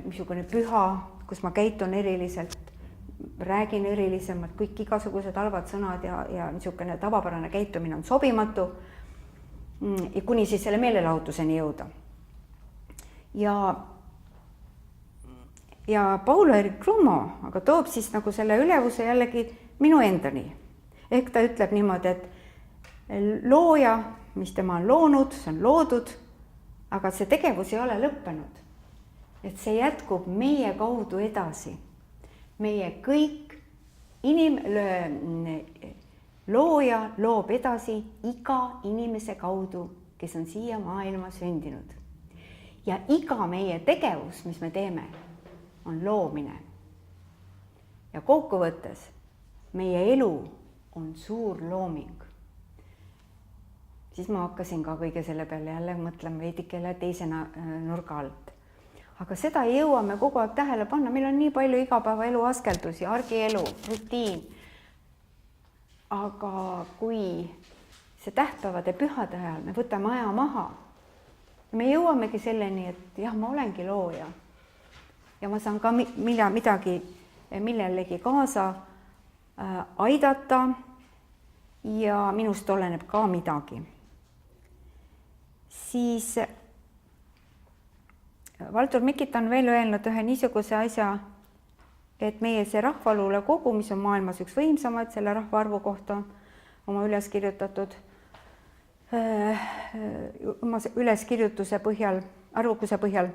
missugune püha, kus ma käitun eriliselt, räägin erilisemalt, kõik igasugused halvad sõnad ja niisugune tavapärane käitumine on sobimatu. Ja kuni siis selle meelelahutuseni jõuda. Ja Paul-Eerik Rummo aga toob siis nagu selle ülevuse jällegi minu endani. Ehk ta ütleb niimoodi, et looja, mis tema on loonud, see on loodud, aga see tegevus ei ole lõppenud. Et see jätkub meie kaudu edasi. Meie kõik looja loob edasi iga inimese kaudu, kes on siia maailma sündinud. Ja iga meie tegevus, mis me teeme, on loomine. Ja kokkuvõttes meie elu on suur looming. Siis ma hakkasin ka kõige selle peale jälle mõtlema veidikele teisena nurga alt. Aga seda ei jõua me kogu aeg tähele panna, meil on nii palju igapäevaelu askeldusi, argielu, rutiin. Aga kui see tähtpäevade pühade ajal me võtame aja maha, me jõuamegi selleni, et jah, ma olengi looja ja ma saan ka midagi millelegi kaasa aidata ja minust oleneb ka midagi. Siis Valdur Mikita on veel öelnud ühe niisuguse asja, et meie see rahvaluule kogu, mis on maailmas üks võimsamaid selle rahvaarvu kohta oma üleskirjutatud, üleskirjutuse põhjal, arvukuse põhjal,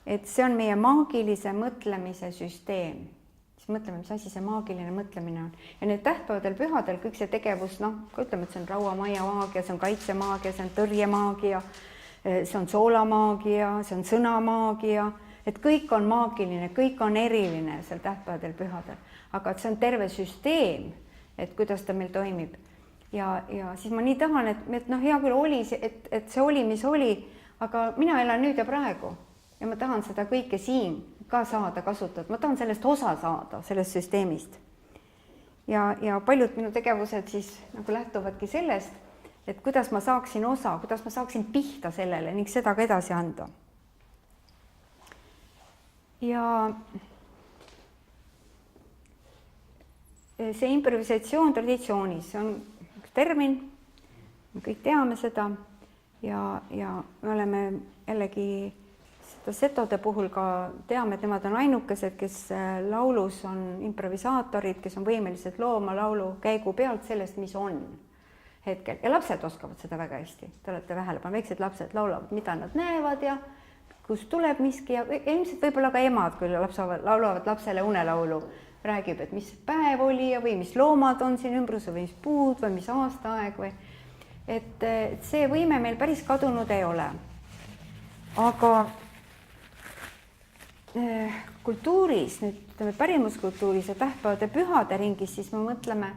et see on meie maagilise mõtlemise süsteem. Siis mõtleme, mis asi see maagiline mõtlemine on. Ja need tähtpäevadel pühadel kõik see tegevus, ütleme, et see on rauamajja maagia, see on kaitsemaagia, see on tõrjemaagia, see on soolamaagia, see on sõnamaagia, et kõik on maagiline, kõik on eriline seal tähtpäevadel, pühadel, aga see on terve süsteem, et kuidas ta meil toimib. Ja siis ma nii tahan, et noh, hea küll oli, et see oli, mis oli, aga mina elan nüüd ja praegu ja ma tahan seda kõike siin ka saada kasutada, ma tahan sellest osa saada, sellest süsteemist. Ja paljud minu tegevused siis nagu lähtuvadki sellest, et kuidas ma saaksin osa, kuidas ma saaksin pihta sellele ning seda ka edasi anda. Ja see improvisatsioon traditsioonis, see on üks termin, me kõik teame seda ja me oleme jällegi seda setode puhul ka teame, et nemad on ainukesed, kes laulus on improvisaatorid, kes on võimelised looma laulu käigu pealt sellest, mis on hetkel. Ja lapsed oskavad seda väga hästi, te olete tähelepanu, väiksed lapsed laulavad, mida nad näevad ja kus tuleb miski ja ilmselt võib-olla ka emad, kui laulavad lapsele unelaulu, räägib, et mis päev oli ja või mis loomad on siin ümbrus või mis puud või mis aastaaeg või et see võime meil päris kadunud ei ole. Aga kultuuris, nüüd ütleme pärimuskultuuris ja tähtpäevade pühade ringis, siis me mõtleme,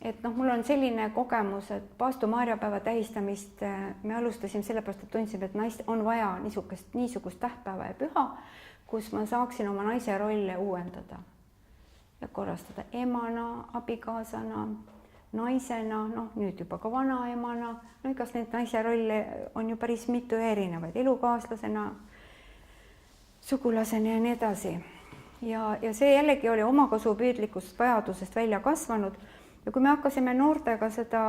et noh, mul on selline kogemus, et Paastu Maarjapäeva tähistamist me alustasime sellepärast, et tundsime, et on vaja niisugust tähtpäeva ja püha, kus ma saaksin oma naise rolle uuendada ja korrastada emana, abikaasana, naisena, noh nüüd juba ka vanaemana, no igas neid naise rolle on ju päris mitu erinevaid, elukaaslasena, sugulasena ja nii edasi. Ja see jällegi oli omakasupüüdlikust vajadusest välja kasvanud. Ja kui me hakkasime noortega seda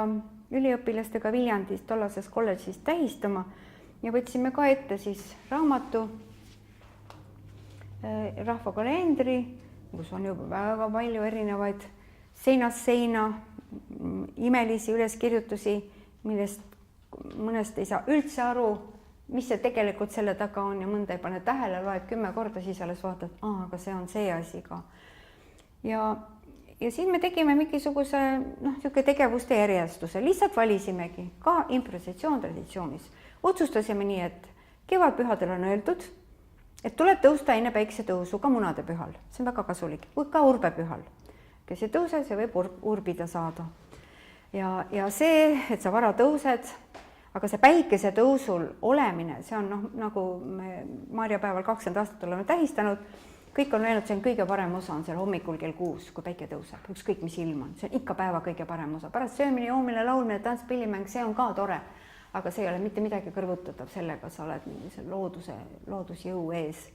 üliõpilastega Viljandis tollases kolledžis tähistama ja võtsime ka ette siis raamatu, rahvakalendri, kus on juba väga palju erinevaid seinast seina imelisi üleskirjutusi, millest mõnest ei saa üldse aru, mis see tegelikult selle taga on ja mõnda ei pane tähele, loed 10 korda, siis alles vaatad, aga see on see asi ka. Ja siis me tegime mingisuguse tegevuste järjestuse, lihtsalt valisimegi ka improvisatsioon traditsioonis. Otsustasime nii, et kevadpühadel on öeldud, et tuleb tõusta enne päiksetõusu ka munade pühal. See on väga kasulik, või ka urbepühal. Kes ei tõuse, see võib urbida saada. Ja see, et sa vara tõused, aga see päikesetõusul olemine, see on nagu me Maarjapäeval 20 aastat oleme tähistanud, kõik on öelnud, see on kõige parem osa, on seal hommikul kell 6, kui päike tõuseb, ükskõik mis ilm on, see on ikka päeva kõige parem osa. Pärast söömine, joomine, laulmine, tants, pillimäng, see on ka tore, aga see ei ole mitte midagi kõrvutatav sellega, sa oled loodusjõu ees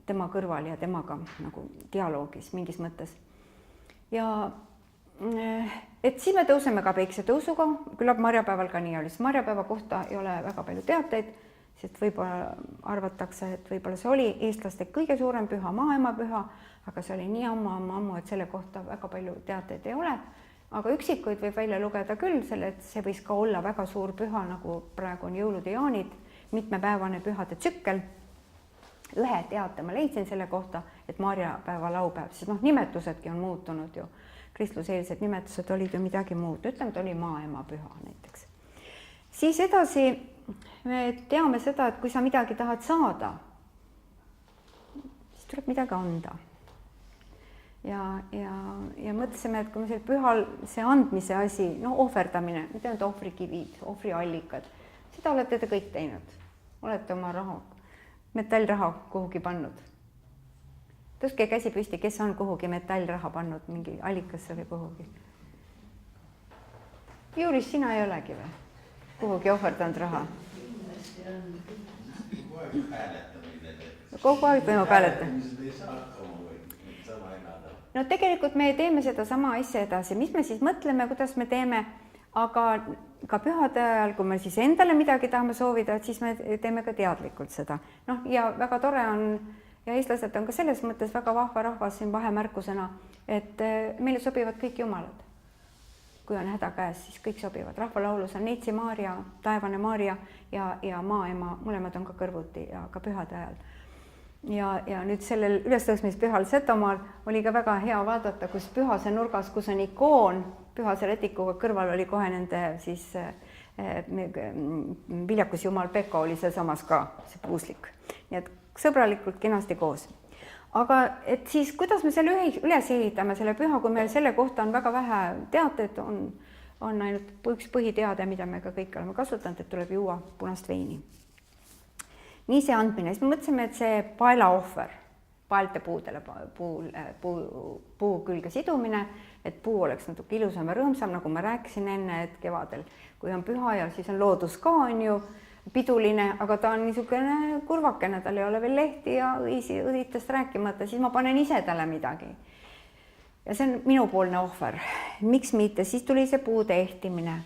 tema kõrval ja temaga nagu dialoogis mingis mõttes. Ja et siin me tõuseme ka päiksetõusuga, küllap Maarjapäeval ka nii oli, sest Maarjapäeva kohta ei ole väga palju teateid, sest võib-olla arvatakse, et võib-olla see oli eestlaste kõige suurem püha, maaema püha, aga see oli nii ammu, et selle kohta väga palju teateid ei ole. Aga üksikuid võib välja lugeda küll, et see võis ka olla väga suur püha, nagu praegu on jõulud ja jaanid, mitmepäevane pühade tsükkel. Ühe teate ma leidsin selle kohta, et Maarjapäeva laupäev, sest nimetusedki on muutunud ju. Kristluseelsed nimetused olid ju midagi muud, ütleme, et oli maaema püha näiteks. Siis edasi me teame seda, et kui sa midagi tahad saada, siis tuleb midagi anda. Ja mõtlesime, et kui me selle pühal see andmise asi, ohverdamine, me teame, et ohvrikivid, ohvriallikad, seda olete te kõik teinud. Olete oma raha, metallraha kuhugi pannud. Tõstke käsi püsti, kes on kuhugi metallraha pannud mingi allikasse või kuhugi. Juuris, sina ei olegi või? Kuhugi ohverdanud raha? Kogu aeg toimub hääletamine. No tegelikult me teeme seda sama asja edasi. Mis me siis mõtleme, kuidas me teeme, aga ka pühade ajal, kui me siis endale midagi tahame soovida, siis me teeme ka teadlikult seda. Ja väga tore on, ja eestlased on ka selles mõttes väga vahva rahvas siin vahemärkusena, et meile sobivad kõik jumalad. Kui on häda käes, siis kõik sobivad. Rahvalaulus on Neitsi Maarja, Taevane Maarja ja Maaema, mõlemad on ka kõrvuti ja ka pühade ajal. Ja nüüd sellel ülestõusmispühal Setomaal oli ka väga hea vaadata, kus pühase nurgas, kus on ikoon, pühase rätikuga kõrval oli kohe nende siis viljakus jumal Pekka oli sealsamas ka, see puuslik. Nii et sõbralikult kenasti koos. Aga et siis, kuidas me selle üles ehitame, selle püha, kui meil selle kohta on väga vähe teateid, on ainult üks põhiteade, mida me ka kõik oleme kasutanud, et tuleb juua punast veini. Nii see andmine. Siis me mõtlesime, et see paelaohver, paelte puudele puu külge sidumine, et puu oleks natuke ilusam ja rõõmsam, nagu ma rääkisin enne, et kevadel, kui on püha ja siis on loodus ka on ju piduline, aga ta on niisugune kurvakene, tal ei ole veel lehti ja õitest rääkimata, siis ma panen ise talle midagi. Ja see on minupoolne ohver. Miks mitte? Siis tuli see puude ehtimine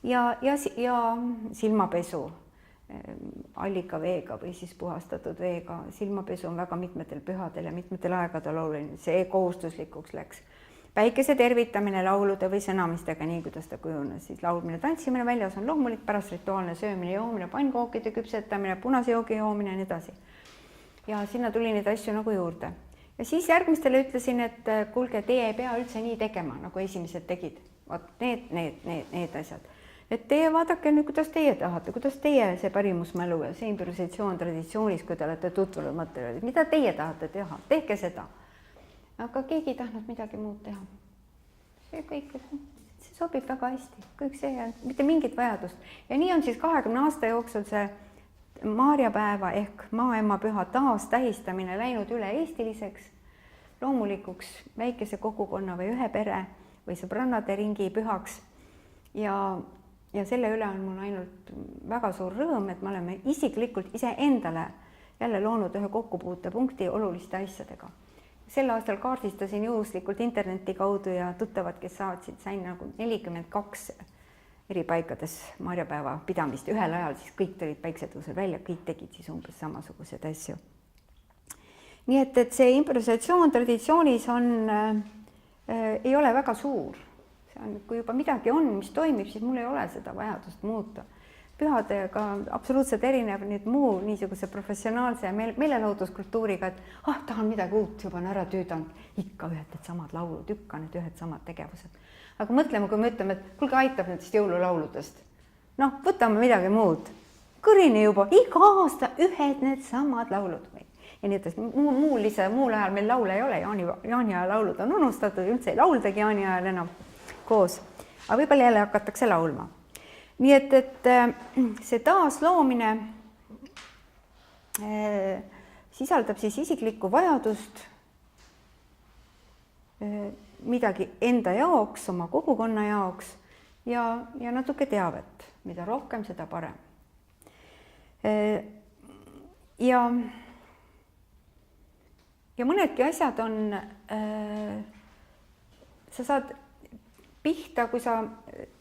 ja silmapesu allikaveega või siis puhastatud veega. Silmapesu on väga mitmetel pühadel ja mitmetel aegadel oluline. See kohustuslikuks läks. Päikese tervitamine laulude või sõnamistega, nii kuidas ta kujunes. Siis laulmine, tantsimine väljas on loomulik, pärast rituaalne söömine, joomine, pannkookide küpsetamine, punase joogi joomine ja nii edasi. Ja sinna tuli neid asju nagu juurde. Ja siis järgmistele ütlesin, et kuulge, teie ei pea üldse nii tegema, nagu esimesed tegid. Vaat need asjad. Et teie vaadake nüüd, kuidas teie tahate, kuidas teie see pärimusmälu ja see improvisatsioon traditsioonis, kui te olete tutvunud mõttele, mida teie tahate teha, tehke seda. Aga keegi ei tahtnud midagi muud teha. See kõik, see sobib väga hästi, kõik see, mitte mingit vajadust. Ja nii on siis 20 aasta jooksul see Maarjapäeva ehk maaema püha taas tähistamine läinud üle eestiliseks, loomulikuks väikese kogukonna või ühe pere või sõbrannade ringi pühaks. Ja selle üle on mul ainult väga suur rõõm, et me oleme isiklikult iseendale jälle loonud ühe kokkupuutepunkti oluliste asjadega. Sel aastal kaardistasin juhuslikult interneti kaudu ja tuttavad, kes sain nagu 42 eri paikades Maarjapäeva pidamist ühel ajal, siis kõik tulid päiksetõusel välja, kõik tegid siis umbes samasugused asju. Nii et see improvisatsioon traditsioonis ei ole väga suur. Kui juba midagi on, mis toimib, siis mul ei ole seda vajadust muuta. Pühadega absoluutselt erinev nüüd muu niisuguse professionaalse meelelahutuskultuuriga, et tahan midagi uut, juba on ära tüüdanud, ikka ühed samad laulud, ikka need ühed samad tegevused. Aga mõtleme, kui me ütleme, et kuulge, aitab nendest jõululauludest. Noh, võtame midagi muud. Kõrini juba, iga aasta ühed need samad laulud. Ja nii et muul ajal meil laule ei ole, jaani ajal laulud on unustatud, üldse ei lauldagi jaani ajal enam koos. Aga võib-olla jälle hakatakse laulma. Nii et see taasloomine sisaldab siis isiklikku vajadust midagi enda jaoks, oma kogukonna jaoks ja natuke teavet. Mida rohkem, seda parem. Ja mõnedki asjad on, sa saad pihta, kui sa,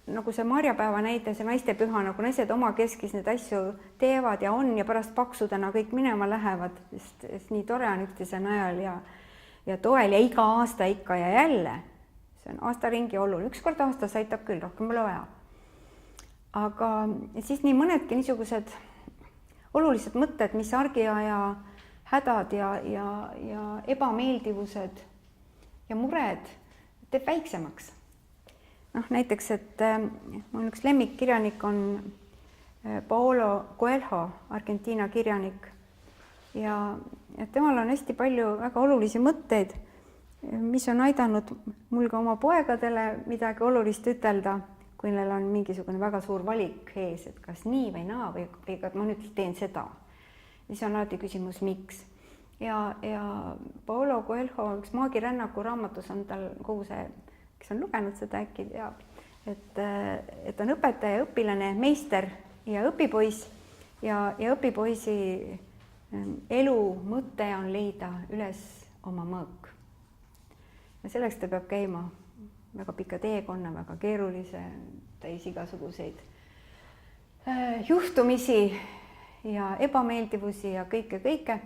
nagu see Maarjapäeva näite, see naistepüha, nagu naised oma keskis need asju teevad ja on ja pärast paksudena kõik minema lähevad, sest nii tore on üksteise najal ja toel ja iga aasta ikka ja jälle. See on aasta ringi oluline. Ükskord aastas aitab küll, rohkem pole vaja. Aga siis nii mõnedki niisugused olulised mõtted, mis argiaja hädad ja ebameeldivused ja mured teeb väiksemaks. Näiteks, et mul üks lemmikkirjanik on Paulo Coelho, Argentiina kirjanik. Ja temal on hästi palju väga olulisi mõtteid, mis on aidanud mul ka oma poegadele midagi olulist ütelda, kui neil on mingisugune väga suur valik ees, et kas nii või naa või ma nüüd teen seda. Siis on alati küsimus, miks. Ja Paulo Coelho, üks maagirännaku raamatus on tal kogu see, kes on lugenud seda äkki teab, et on õpetaja, õpilane, meister ja õpipoiss ja õpipoisi elu mõte on leida üles oma mõõk. Ja selleks ta peab käima väga pika teekonna, väga keerulise, täis igasuguseid juhtumisi ja ebameeldivusi ja kõike.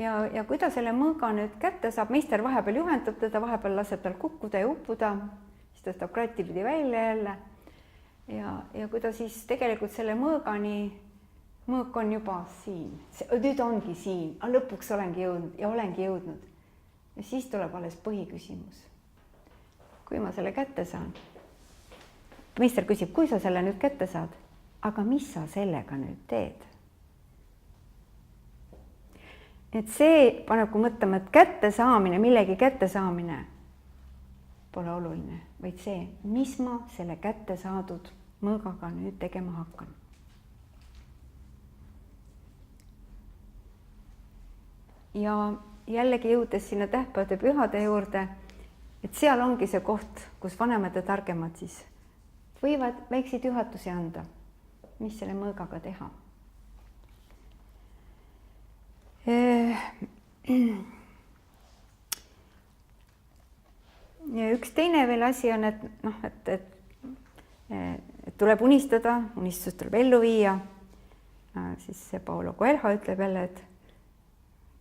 Ja kui ta selle mõõga nüüd kätte saab, meister vahepeal juhendab teda, vahepeal laseb tal kukkuda ja uppuda, siis tõstab kratti pidi välja jälle. Ja kui ta siis tegelikult selle mõõgani, mõõk on juba siin, nüüd ongi siin, aga lõpuks olengi jõudnud. Ja siis tuleb alles põhiküsimus. Kui ma selle kätte saan, meister küsib, kui sa selle nüüd kätte saad, aga mis sa sellega nüüd teed? Et see paneb kui mõtlema, et kättesaamine, millegi kättesaamine pole oluline, vaid see, mis ma selle kätte saadud mõõgaga nüüd tegema hakkan. Ja jällegi jõudes sinna tähtpäevade pühade juurde, et seal ongi see koht, kus vanemad ja targemad siis võivad väikseid juhatusi anda, mis selle mõõgaga teha. Ja üks teine veel asi on, et tuleb unistada, unistus tuleb ellu viia. Siis Paulo Coelho ütleb jälle, et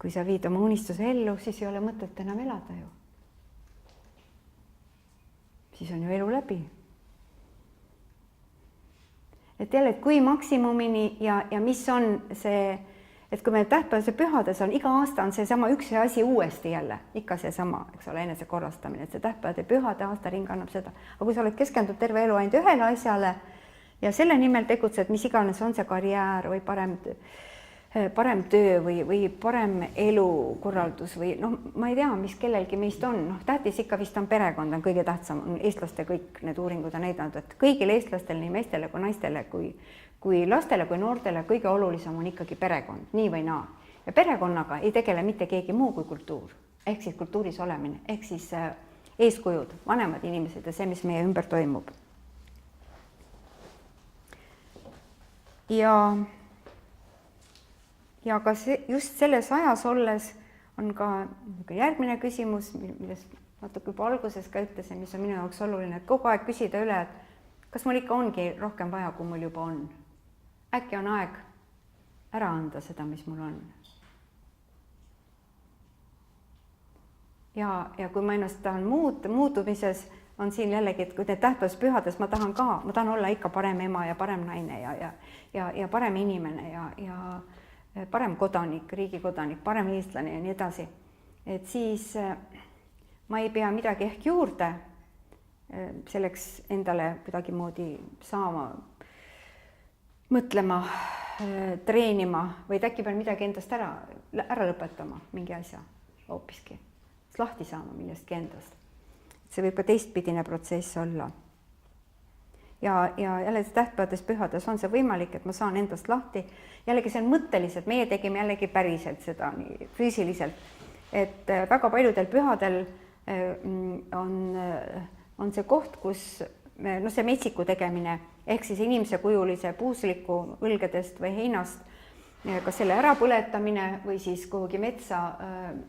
kui sa viid oma unistuse ellu, siis ei ole mõtet enam elada ju. Siis on ju elu läbi. Et jälle, et kui maksimumini ja mis on see, et kui meil tähtpäevade pühades on, iga aasta on see sama üks asi uuesti jälle, ikka see sama, eks ole, enese korrastamine, et see tähtpäevade pühade aastaring annab seda. Aga kui sa oled keskendunud terve elu ainult ühele asjale ja selle nimel tegutsed, mis iganes on see karjäär või parem töö või parem elukorraldus või ma ei tea, mis kellelgi meist on. Tähtis ikka vist on perekond, on kõige tähtsam. Eestlaste kõik need uuringud on näidanud, et kõigil eestlastel, nii meestele kui naistele, kui lastele, kui noortele, kõige olulisem on ikkagi perekond, nii või naa. Ja perekonnaga ei tegele mitte keegi muu kui kultuur, ehk siis kultuuris olemine, ehk siis eeskujud, vanemad inimesed ja see, mis meie ümber toimub. Ja ka just selles ajas olles on ka järgmine küsimus, millest natuke juba alguses ka ütlesin, mis on minu jaoks oluline, et kogu aeg küsida üle, et kas mul ikka ongi rohkem vaja, kui mul juba on. Äkki on aeg ära anda seda, mis mul on. Ja kui ma ennast tahan muutumises, on siin jällegi, et kui need tähtpäevapühades ma tahan olla ikka parem ema ja parem naine ja parem inimene ja parem kodanik, riigi kodanik, parem eestlane ja nii edasi. Et siis ma ei pea midagi ehk juurde selleks endale kuidagi moodi saama, mõtlema, treenima, või äkki pean midagi endast ära lõpetama, mingi asja hoopiski, lahti saama millestki endast. See võib ka teistpidine protsess olla. Ja jälle tähtpäevades pühades on see võimalik, et ma saan endast lahti. Jällegi see on mõtteliselt, meie tegime jällegi päriselt seda nii füüsiliselt, et väga paljudel pühadel on see koht, kus see metsiku tegemine, ehk siis inimese kujulise puusliku õlgedest või heinast, kas selle ära põletamine või siis kuhugi metsa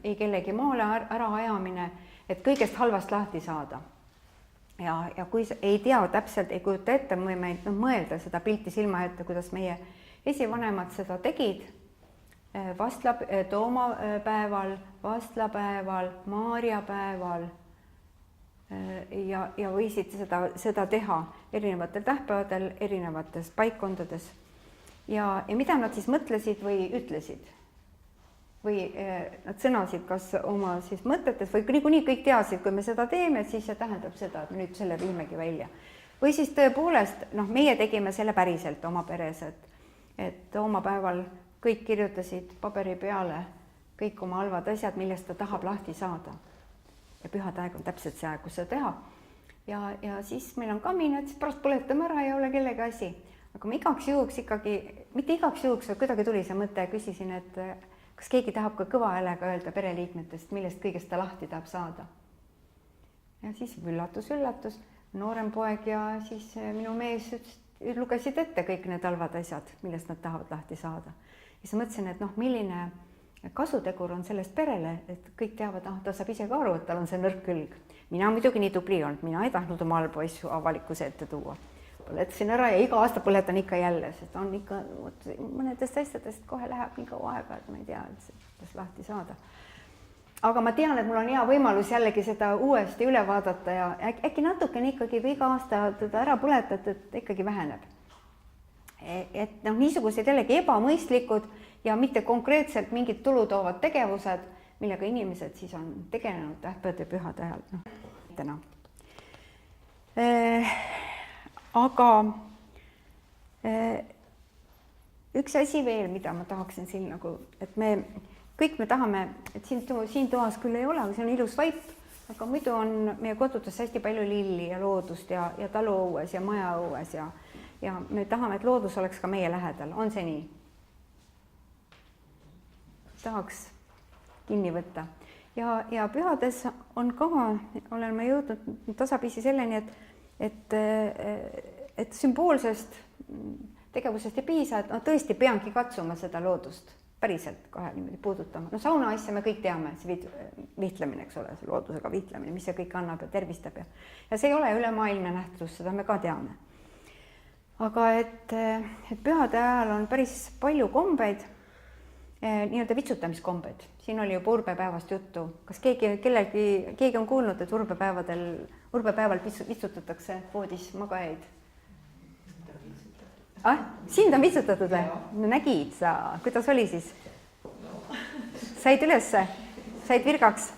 ei kellegi maale ära ajamine, et kõigest halvast lahti saada. Ja kui ei tea täpselt, ei kujuta ette, me võime mõelda seda pilti silma ette, kuidas meie esivanemad seda tegid Toomapäeval, vastlapäeval, Maarjapäeval ja võisid seda teha erinevatel tähtpäevadel, erinevates paikkondades. Ja mida nad siis mõtlesid või ütlesid? Või nad sõnasid kas oma siis mõtetes või niikuinii kõik teadsid, kui me seda teeme, siis see tähendab seda, et nüüd selle viimegi välja. Või siis tõepoolest, meie tegime selle päriselt oma peres, et oma päeval kõik kirjutasid paberi peale kõik oma halvad asjad, millest ta tahab lahti saada. Ja pühade aeg on täpselt see aeg, kus seda teha. Ja siis meil on kamin, et siis pärast põletame ära ja ole kellegi asi. Aga ma igaks juhuks ikkagi, mitte igaks juhuks, vaid kuidagi tuli see mõte ja küsisin, et kas keegi tahab ka kõva häälega öelda pereliikmetest, millest kõigest ta lahti tahab saada. Ja siis üllatus, noorem poeg ja siis minu mees lugesid ette kõik need halvad asjad, millest nad tahavad lahti saada. Ja siis mõtlesin, et milline kasutegur on sellest perele, et kõik teavad, ta saab ise ka aru, et tal on see nõrk külg. Mina muidugi nii tubli olnud, mina ei tahtnud oma halbu asju avalikkuse ette tuua. Põletasin ära ja iga aasta põletan ikka jälle, sest on ikka mõnedest asjadest kohe läheb nii kaua aega, et ma ei tea, kuidas lahti saada. Aga ma tean, et mul on hea võimalus jällegi seda uuesti üle vaadata ja äkki natukene ikkagi, kui iga aasta teda ära põletad, et ikkagi väheneb. Et niisugused jällegi ebamõistlikud ja mitte konkreetselt mingid tulu toovad tegevused, millega inimesed siis on tegelenud tähtpäevade pühade ajal. aga üks asi veel, mida ma tahaksin siin nagu, et kõik me tahame, et siin toas küll ei ole, aga see on ilus vaip, aga muidu on meie kodudes hästi palju lilli ja loodust ja taluõues ja majaõues ja me tahame, et loodus oleks ka meie lähedal. On see nii? Tahaks kinni võtta. Ja pühades on ka, olen ma jõudnud tasapisi selleni, et sümboolsest tegevusest ei piisa, et tõesti peangi katsuma seda loodust päriselt kohe niimoodi puudutama. Sauna asja me kõik teame, see vihtlemine, eks ole, see loodusega vihtlemine, mis see kõik annab ja tervistab ja see ei ole ülemaailmne nähtus, seda me ka teame. Aga et pühade ajal on päris palju kombeid, nii-öelda vitsutamiskombeid. Siin oli juba urbepäevast juttu. Kas keegi on kuulnud, et urbepäeval vitsutatakse voodis magajaid? Sind on vitsutatud või? No nägid sa, kuidas oli siis? Said ülesse? Said virkaks?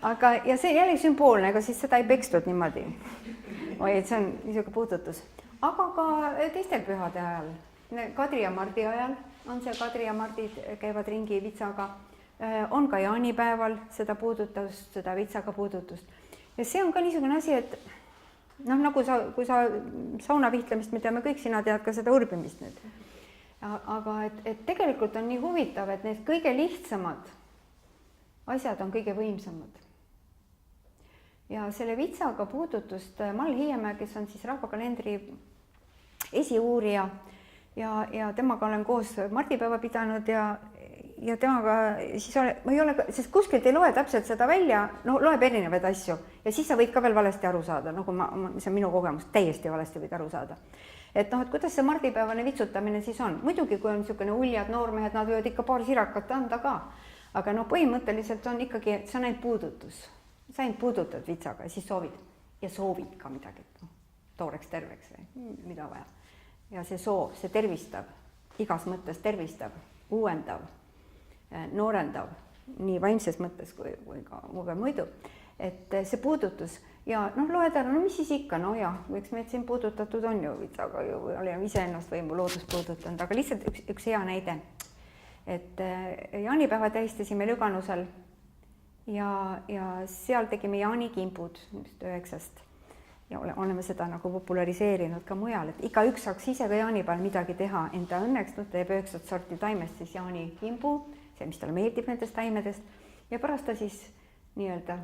Aga, ja see jälle sümboolne, ega siis seda ei pekstud niimoodi. Oi, see on niisugune puudutus. Aga ka teistel pühade ajal. Kadri ja Mardi ajal on see, Kadri ja Mardid käivad ringi vitsaga. On ka jaanipäeval seda puudutust, seda vitsaga puudutust. Ja see on ka niisugune asi, et nagu kui sa saunavihtlemist, me teame kõik, sina tead ka seda urbimist nüüd. Aga et tegelikult on nii huvitav, et need kõige lihtsamad asjad on kõige võimsamad. Ja selle vitsaga puudutust Mall Hiiemäe, kes on siis rahvakalendri esiuurija ja temaga olen koos mardipäeva pidanud ja temaga siis ma ei ole, sest kuskilt ei loe täpselt seda välja, loeb erinevaid asju ja siis sa võid ka veel valesti aru saada, nagu mis on minu kogemus, täiesti valesti võid aru saada. Et kuidas see mardipäevane vitsutamine siis on? Muidugi, kui on niisugune uljad noormehed, nad võivad ikka paar sirakat anda ka, aga põhimõtteliselt on ikkagi, et see on ainult puudutus. Sa ainult puudutad vitsaga ja siis soovid ka midagi, tooreks terveks või mida vaja. Ja see soov, see tervistab, igas mõttes tervistab, uuendav, noorendab, nii vaimses mõttes kui ka muidu. Et see puudutus ja loed ära, mis siis ikka, võiks meid siin puudutatud on ju vitsaga ju, oleme iseennast või mu loodust puudutanud, aga lihtsalt üks hea näide. Et jaanipäeva tähistasime Lüganusel ja seal tegime jaanikimbud 9. Ja oleme seda nagu populariseerinud ka mujal, et igaüks saaks ise ka jaanipäeval midagi teha enda õnneks, teeb 9 sorti taimest siis jaanikimbu, see, mis talle meeldib nendest taimedest ja pärast ta siis nii-öelda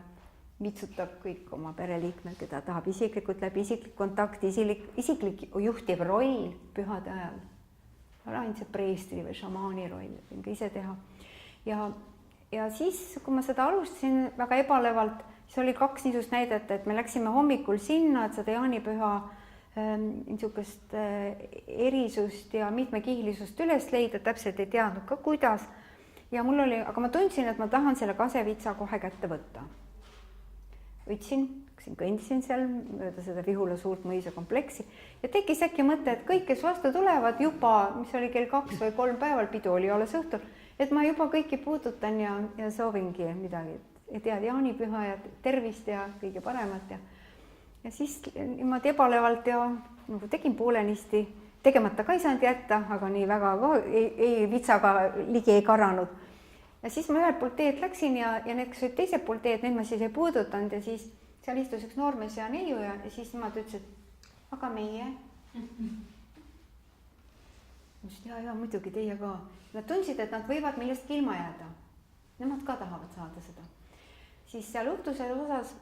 vitsutab kõik oma pereliikmed, keda tahab isiklikult läbi isiklik kontakt, isiklik juhtiv roll pühade ajal. Ainult see preestri või šamaani roll, võin ka ise teha. Ja siis, kui ma seda alustasin väga ebalevalt, siis oli 2 niisugust näidet, et me läksime hommikul sinna, et seda jaanipüha niisugust erisust ja mitmekihlisust üles leida, täpselt ei teadnud ka kuidas. Ja aga ma tundsin, et ma tahan selle kasevitsa kohe kätte võtta. Võtsin, kõndisin seal mööda seda Vihula suurt mõisa kompleksi ja tekkis äkki mõte, et kõik, kes vastu tulevad juba, mis oli kell 2 või 3 päeval, pidu oli alles õhtul, et ma juba kõiki puudutan ja soovingi midagi. Ja tead, jaanipüha ja tervist ja kõige paremat ja siis niimoodi ebalevalt ja nagu tegin poolenisti, tegemata ka ei saanud jätta, aga nii väga ei vitsaga ligi ei karanud. Ja siis ma ühelt poolt teed läksin ja need, kes olid teiselt poolt teed, need ma siis ei puudutanud ja siis seal istus üks noormees ja neiu ja siis nemad ütlesid, aga meie? Ma ütlesin, ja muidugi teie ka. Nad tundsid, et nad võivad millestki ilma jääda. Nemad ka tahavad saada seda. Siis seal õhtusel osas,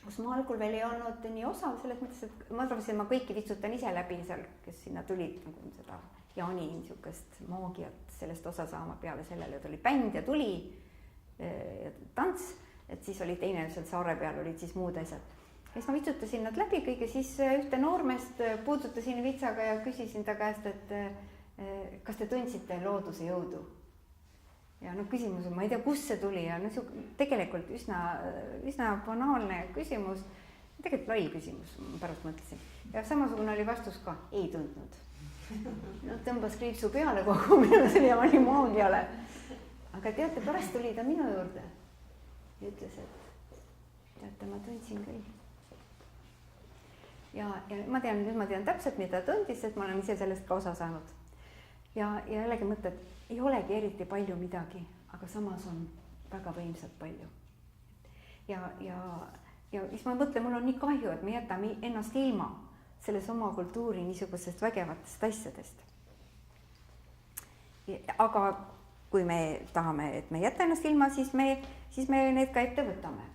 kus ma algul veel ei olnud nii osav, selles mõttes, et ma arvasin, et ma kõiki vitsutan ise läbi seal, kes sinna tulid, nagu seda Jaani niisugust maagiat sellest osa saama peale sellele, et oli bänd ja tuli ja tants, et siis oli teine seal saare peal, olid siis muud asjad. Ja siis ma vitsutasin nad läbi kõige, siis ühte noormest puudutasin vitsaga ja küsisin ta käest, et kas te tundsite looduse jõudu? Ja küsimus on, ma ei tea, kus see tuli ja tegelikult üsna banaalne küsimus, tegelikult loll küsimus, ma pärast mõtlesin. Ja samasugune oli vastus ka, ei tundnud. Tõmbas kriipsu peale kogu minu selle maagiale. Aga teate, pärast tuli ta minu juurde ja ütles, et teate, ma tundsin küll. ja ma tean, nüüd ma tean täpselt, mida ta tundis, sest ma olen ise sellest ka osa saanud. Ja jällegi mõtled, ei olegi eriti palju midagi, aga samas on väga võimsalt palju. Ja siis ma mõtlen, mul on nii kahju, et me jätame ennast ilma selles oma kultuuri niisugusest vägevatest asjadest. Aga kui me tahame, et me jätta ennast ilma, siis me need ka ette võtame.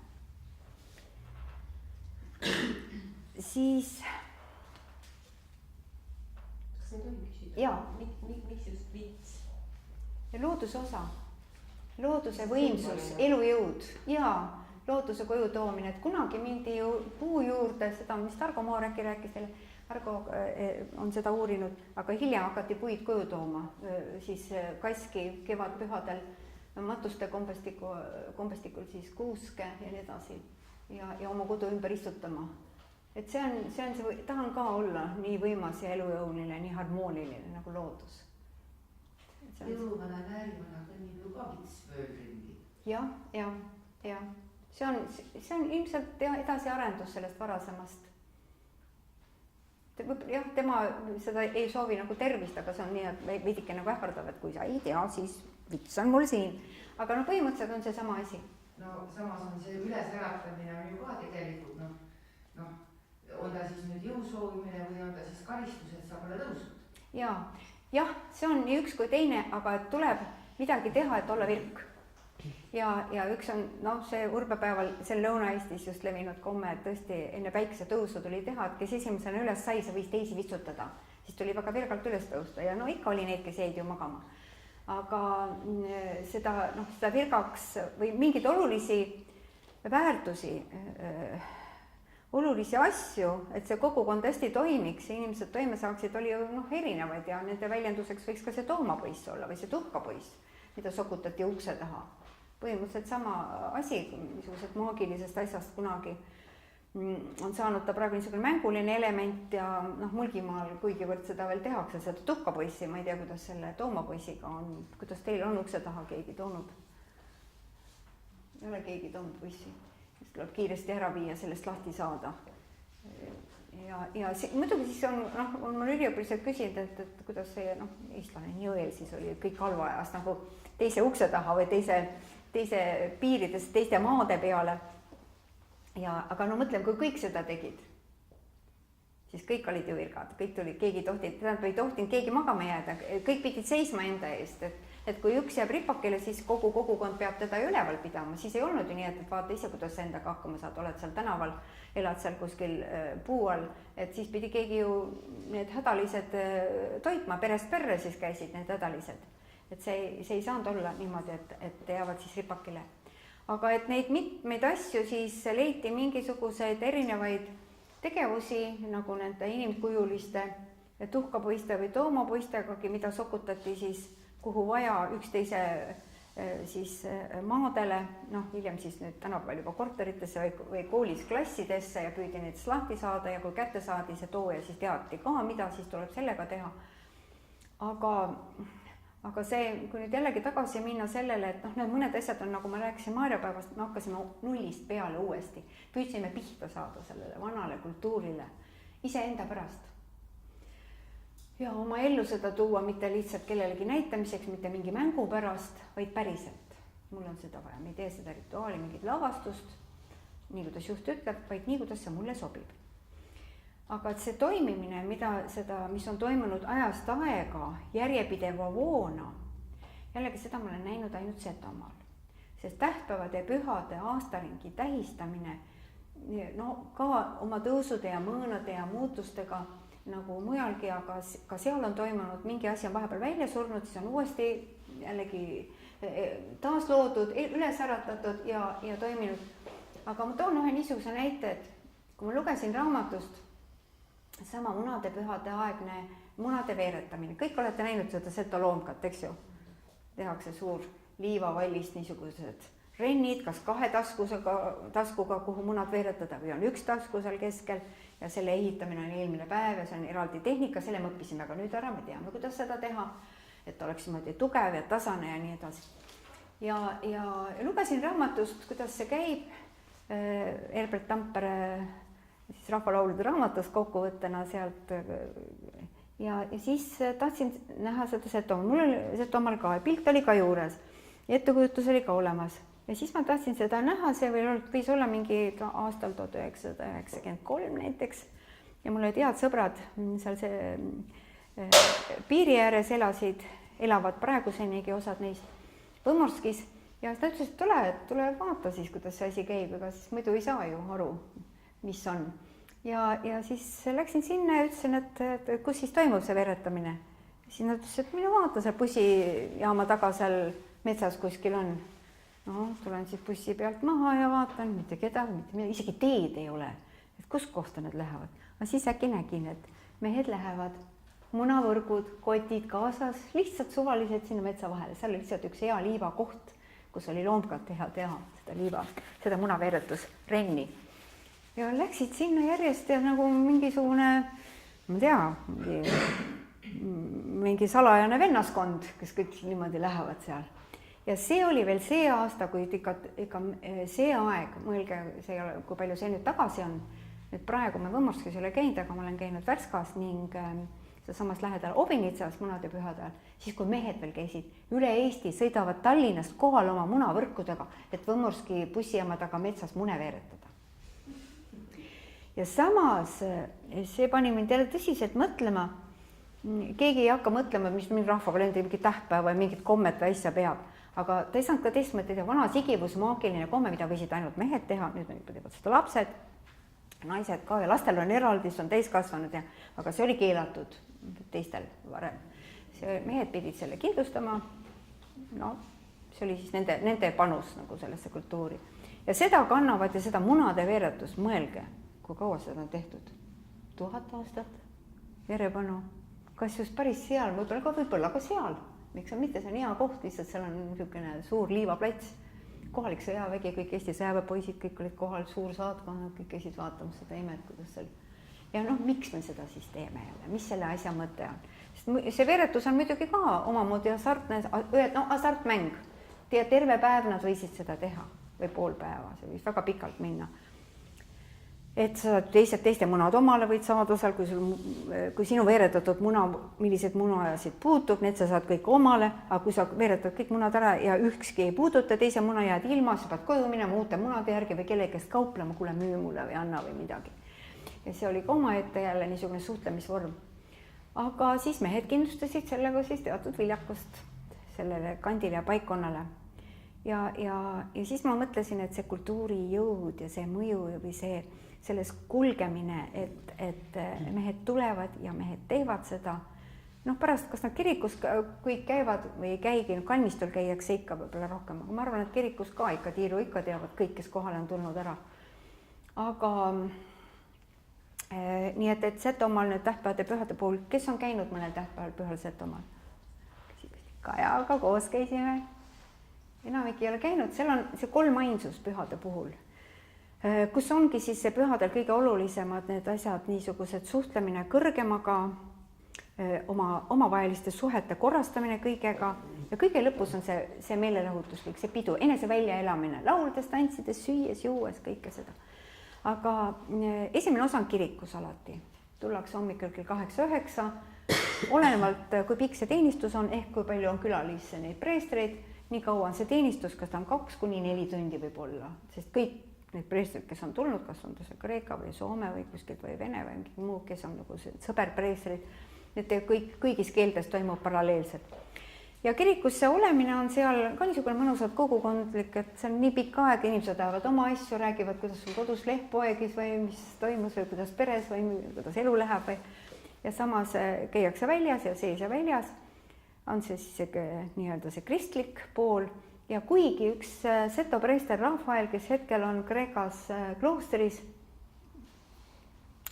Siis... Kas neid tohi küsida? Jaa. Miks just vits? Looduse osa, looduse võimsus, elujõud ja looduse koju toomine, et kunagi mindi ju puu juurde, seda, mis Targo Mooreki rääkis teile, Argo on seda uurinud, aga hiljem hakati puid koju tooma, siis kaski kevadpühadel matuste kombestikul siis kuuske ja nii edasi ja oma kodu ümber istutama. Et see on, tahan ka olla nii võimas ja elujõuline, nii harmooniline nagu loodus. Eluvana närimana kõnnib ju ka vitsvööldringi. Ja. See on ilmselt edasiarendus sellest varasemast. Jah, tema seda ei soovi nagu tervist, aga see on nii, et veidike nagu ähvardav, et kui sa ei tea, siis vits on mul siin. Aga põhimõtteliselt on see sama asi. No samas on see ülesäratamine on ju ka tegelikult, on ta siis nüüd jõu soovimine või on ta siis karistus, et sa pole tõusnud? Jah, see on nii üks kui teine, aga et tuleb midagi teha, et olla virk. Ja üks on, see urbepäeval, see Lõuna-Eestis just levinud komme, et tõesti enne päikese tõusu tuli teha, et kes esimesena üles sai, see võis teisi vitsutada. Siis tuli väga virgalt üles tõusta ja ikka oli neid, kes jäid ju magama. Aga seda virgaks või mingeid olulisi väärtusi, olulisi asju, et see kogukond hästi toimiks ja inimesed toime saaksid, oli ju erinevaid ja nende väljenduseks võiks ka see toomapõiss olla või see tuhkapõiss, mida sokutati ukse taha. Põhimõtteliselt sama asi, niisugused maagilisest asjast kunagi on saanud ta praegu niisugune mänguline element ja Mulgimaal kuigivõrd seda veel tehakse, seda tuhkapõissi, ma ei tea, kuidas selle toomapõissiga on, kuidas teil on ukse taha keegi toonud? Ei ole keegi toonud põissi, siis tuleb kiiresti ära viia, sellest lahti saada. Ja muidugi siis on mul üliõpilised küsinud, et kuidas see eestlane Jõel siis oli kõik halva ajast nagu teise ukse taha või teise piirides, teiste maade peale. Aga mõtlen, kui kõik seda tegid, siis kõik olid ju virgad, kõik tuli, keegi ei tohtinud keegi magama jääda, kõik pidid seisma enda eest, et kui üks jääb ripakele, siis kogu kogukond peab teda üleval pidama, siis ei olnud ju nii, et vaata ise, kuidas sa endaga hakkama saad, oled seal tänaval, elad seal kuskil puu all, et siis pidi keegi ju need hädalised toitma, perest perre siis käisid need hädalised. Et see ei saanud olla niimoodi, et jäävad siis ripakile. Aga et neid mitmeid asju siis leiti mingisuguseid erinevaid tegevusi, nagu nende inimkujuliste tuhkapõiste või toomapõistegagi, mida sokutati siis kuhu vaja üksteise siis maadele, hiljem siis nüüd tänapäeval juba korteritesse või koolis klassidesse ja püüdi neid lahti saada ja kui kätte saadi see tooja, siis teati ka, mida siis tuleb sellega teha. Aga see, kui nüüd jällegi tagasi minna sellele, et need mõned asjad on, nagu ma rääkisin Maarjapäevast, me hakkasime nullist peale uuesti, püüdsime pihta saada sellele vanale kultuurile iseenda pärast. Ja oma ellu seda tuua mitte lihtsalt kellelegi näitamiseks, mitte mingi mängu pärast, vaid päriselt. Mul on seda vaja, me ei tee seda rituaali, mingit lavastust, nii kuidas juht ütleb, vaid nii kuidas see mulle sobib. Aga et see toimimine, mis on toimunud ajast aega järjepideva voona, jällegi seda ma olen näinud ainult Setomaal. Sest tähtpäevade ja pühade aastaringi tähistamine, ka oma tõusude ja mõõnade ja muutustega nagu mujalgi, aga ka seal on toimunud, mingi asi on vahepeal välja surnud, siis on uuesti jällegi taasloodud, üles äratatud ja toiminud. Aga ma toon ühe niisuguse näite, et kui ma lugesin raamatust, sama munade pühade aegne munade veeretamine. Kõik olete näinud seda setoloomkat, eks ju? Tehakse suur liivavallist niisugused rennid, kas 2 taskuga, kuhu munad veeretada või on 1 tasku seal keskel ja selle ehitamine on eelmine päev ja see on eraldi tehnika, selle me õppisime aga nüüd ära, me teame, kuidas seda teha, et oleks niimoodi tugev ja tasane ja nii edasi. Ja lugesin raamatust, kuidas see käib, Herbert Tampere siis rahvalaulude raamatust kokkuvõttena sealt. Ja siis tahtsin näha seda Setomaa, mul oli Setomaal ka, pilt oli ka juures, ettekujutus oli ka olemas ja siis ma tahtsin seda näha, see võis olla mingi aastal 1993 näiteks ja mul olid head sõbrad seal see piiri ääres elavad praegusenigi osad neist Võmorskis ja ta ütles, et tule vaata siis, kuidas see asi käib, ega siis muidu ei saa ju aru, mis on. Ja siis läksin sinna ja ütlesin, et kus siis toimub see veeretamine. Siis nad ütles, et mine vaata, seal bussijaama taga seal metsas kuskil on. No, tulen siis bussi pealt maha ja vaatan, mitte kedagi, isegi teed ei ole, et kus kohta need lähevad. Aga siis äkki nägin, et mehed lähevad, munavõrgud, kotid kaasas, lihtsalt suvalised sinna metsa vahele. Seal oli lihtsalt üks hea liivakoht, kus oli loomkalt teha seda liiva, seda munaveeretusrenni. Ja läksid sinna järjest ja nagu mingisugune, ma tea, mingi salajane vennaskond, kes kõik niimoodi lähevad seal. Ja see oli veel see aasta, kui ikka see aeg, mõelge, kui palju see nüüd tagasi on. Nüüd praegu me Võmorskis ei ole käinud, aga ma olen käinud Värskas ning samas lähedal Obinitsas munade pühadel, siis kui mehed veel käisid, üle Eesti sõidavad Tallinnast kohal oma munavõrkudega, et Võmorski bussijaama taga metsas mune veeretada. Ja samas see pani mind jälle tõsiselt mõtlema, keegi ei hakka mõtlema, mis mingi rahvakalendri mingi tähtpäeva või mingit kommet või asja peab, aga ta ei saanud ka teist mõtteid ja vana sigivus maagiline komme, mida võisid ainult mehed teha, nüüd on juba seda lapsed, naised ka ja lastel on eraldi, see on täiskasvanud, aga see oli keelatud teistel varem. Mehed pidid selle kindlustama, no see oli siis nende panus nagu sellesse kultuuri. Ja seda kannavad ja seda munade veeretust, mõelge, kui kaua seda on tehtud? 1000 aastat verepanu. Kas just päris seal, võib-olla ka seal. Miks on mitte, see on hea koht, lihtsalt seal on niisugune suur liivaplats. Kohalik sõjavägi, kõik Eesti sõjaväepoisid, kõik olid kohal, suur saatkonnad, kõik käisid vaatamas seda imet, kuidas seal. Ja miks me seda siis teeme jälle? Mis selle asja mõte on? See veeretus on muidugi ka omamoodi hasartmäng. Terve päev nad võisid seda teha või pool päeva, see võis väga pikalt minna. Et sa teiste munad omale võid saada seal, kui sinu veeretatud muna, millised munajasid puutub, need sa saad kõik omale, aga kui sa veeretad kõik munad ära ja ükski ei puuduta, teise muna jääd ilma, sa pead koju minema uute munade järgi või kellegest kauplema, kuule müü mulle või anna või midagi. Ja see oli ka omaette jälle niisugune suhtlemisvorm. Aga siis mehed kindlustasid sellega siis teatud viljakust sellele kandile ja paikkonnale. Ja siis ma mõtlesin, et see kultuuri jõud ja see mõju või selles kulgemine, et mehed tulevad ja mehed teevad seda. Pärast, kas nad kirikus kõik käivad või ei käigi, kalmistul käiakse ikka võib-olla rohkem, aga ma arvan, et kirikus ka ikka tiiru ikka teavad kõik, kes kohale on tulnud ära. Aga nii, et Setomaal nüüd tähtpäevade pühade puhul, kes on käinud mõnel tähtpäeval pühal Setomaal? Kajaga koos käisime. Enamik ei ole käinud, seal on see 3 ainsus pühade puhul, kus ongi siis see pühadel kõige olulisemad need asjad, niisugused suhtlemine kõrgemaga, omavaheliste suhete korrastamine kõigega ja kõige lõpus on see meelelahutus, see pidu, enese väljaelamine, lauldes, tantsides, süües, juues, kõike seda. Aga esimene osa on kirikus alati, tullakse hommikul kell 8-9, olenevalt kui pikk see teenistus on, ehk kui palju on külalisse neid preestreid, nii kaua on see teenistus, kas ta on 2-4 tundi võib olla, sest kõik need preestrid, kes on tulnud, kas on see Kreeka või Soome või kuskilt või Vene või mingi muu, kes on nagu sõberpreestrid, need kõigis keeltes toimub paralleelselt. Ja kirikusse olemine on seal ka niisugune mõnusalt kogukondlik, et see on nii pikk aeg, inimesed ajavad oma asju, räägivad, kuidas sul kodus leht poegis või mis toimus või kuidas peres või kuidas elu läheb. Ja samas käiakse väljas ja sees ja väljas on see siis nii-öelda see kristlik pool ja kuigi üks seto preester Rafael, kes hetkel on Kreekas kloosteris,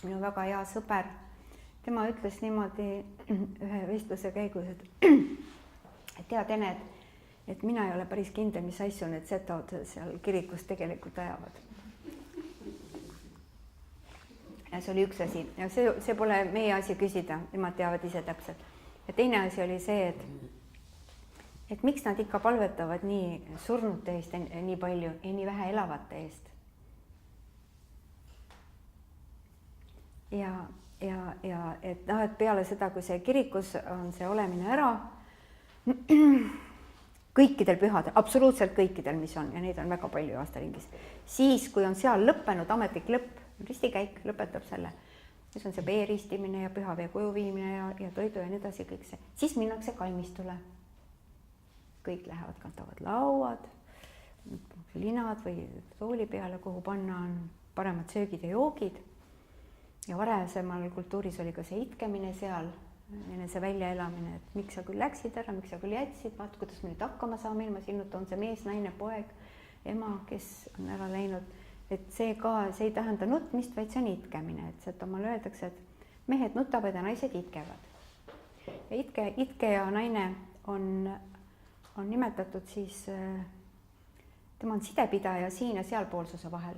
minu väga hea sõber, tema ütles niimoodi ühe vestluse käigus, et tead, Ened, et mina ei ole päris kindel, mis asju need setod seal kirikus tegelikult ajavad. Ja see oli üks asi ja see pole meie asi küsida, nemad teavad ise täpselt. Ja teine asi oli see, et miks nad ikka palvetavad nii surnute eest nii palju ja nii vähe elavate eest. ja et noh, et peale seda, kui see kirikus on see olemine ära, kõikidel pühadel, absoluutselt kõikidel, mis on, ja neid on väga palju aastaringis, siis kui on seal lõppenud ametlik lõpp, ristikäik lõpetab selle, siis on see veeristimine ja püha vee koju viimine ja toidu ja nii edasi, kõik see, siis minnakse kalmistule. Kõik lähevad, kantavad lauad, linad või tooli peale, kuhu panna on paremad söögid ja joogid. Ja varasemal kultuuris oli ka see itkemine seal, enese väljaelamine, et miks sa küll läksid ära, miks sa küll jätsid, vaat kuidas me nüüd hakkama saame ilma sinuta, on see mees, naine, poeg, ema, kes on ära läinud. Et see ei tähenda nutmist, vaid see on itkemine, et omal öeldakse, et mehed nutavad ja naised itkevad. Ja itkeja naine on nimetatud siis, tema on sidepidaja siin ja sealpoolsuse vahel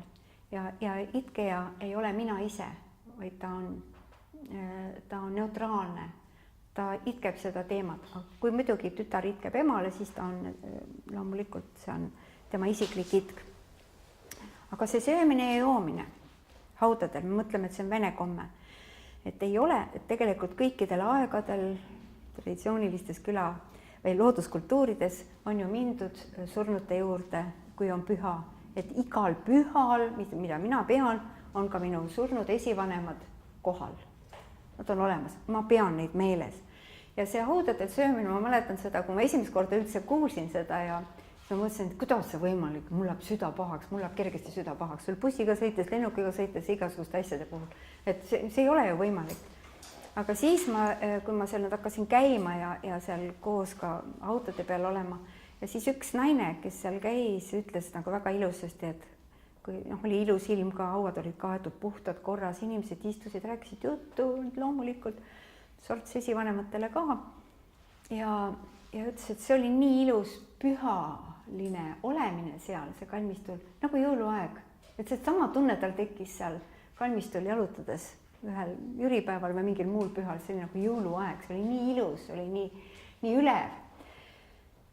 ja itkeja ei ole mina ise, vaid ta on neutraalne, ta itkeb seda teemat, kui muidugi tütar itkeb emale, siis ta on loomulikult, see on tema isiklik itk. Aga see söömine ja joomine haudadel, me mõtleme, et see on vene komme, et ei ole, et tegelikult kõikidel aegadel traditsioonilistes küla või looduskultuurides on ju mindud surnute juurde, kui on püha, et igal pühal, mida mina pean, on ka minu surnud esivanemad kohal. Nad on olemas, ma pean neid meeles. Ja see haudadel söömine, ma mäletan seda, kui ma esimest korda üldse kuulsin seda ja ma mõtlesin, et kuidas see võimalik, mul läheb süda pahaks, mul läheb kergesti süda pahaks, sul bussiga sõites, lennukiga sõites, igasuguste asjade puhul. Et see ei ole ju võimalik. Aga siis kui ma seal hakkasin käima ja seal koos ka autode peal olema ja siis üks naine, kes seal käis, ütles nagu väga ilusasti, et kui oli ilus ilm ka, hauad olid kaetud, puhtad, korras, inimesed istusid, rääkisid juttu loomulikult, sorts esivanematele ka ja ütles, et see oli nii ilus pühaline olemine seal, see kalmistul, nagu jõuluaeg, et see sama tunne tal tekkis seal kalmistul jalutades ühel jüripäeval või mingil muul pühal, see oli nagu jõuluaeg, see oli nii ilus, see oli nii ülev.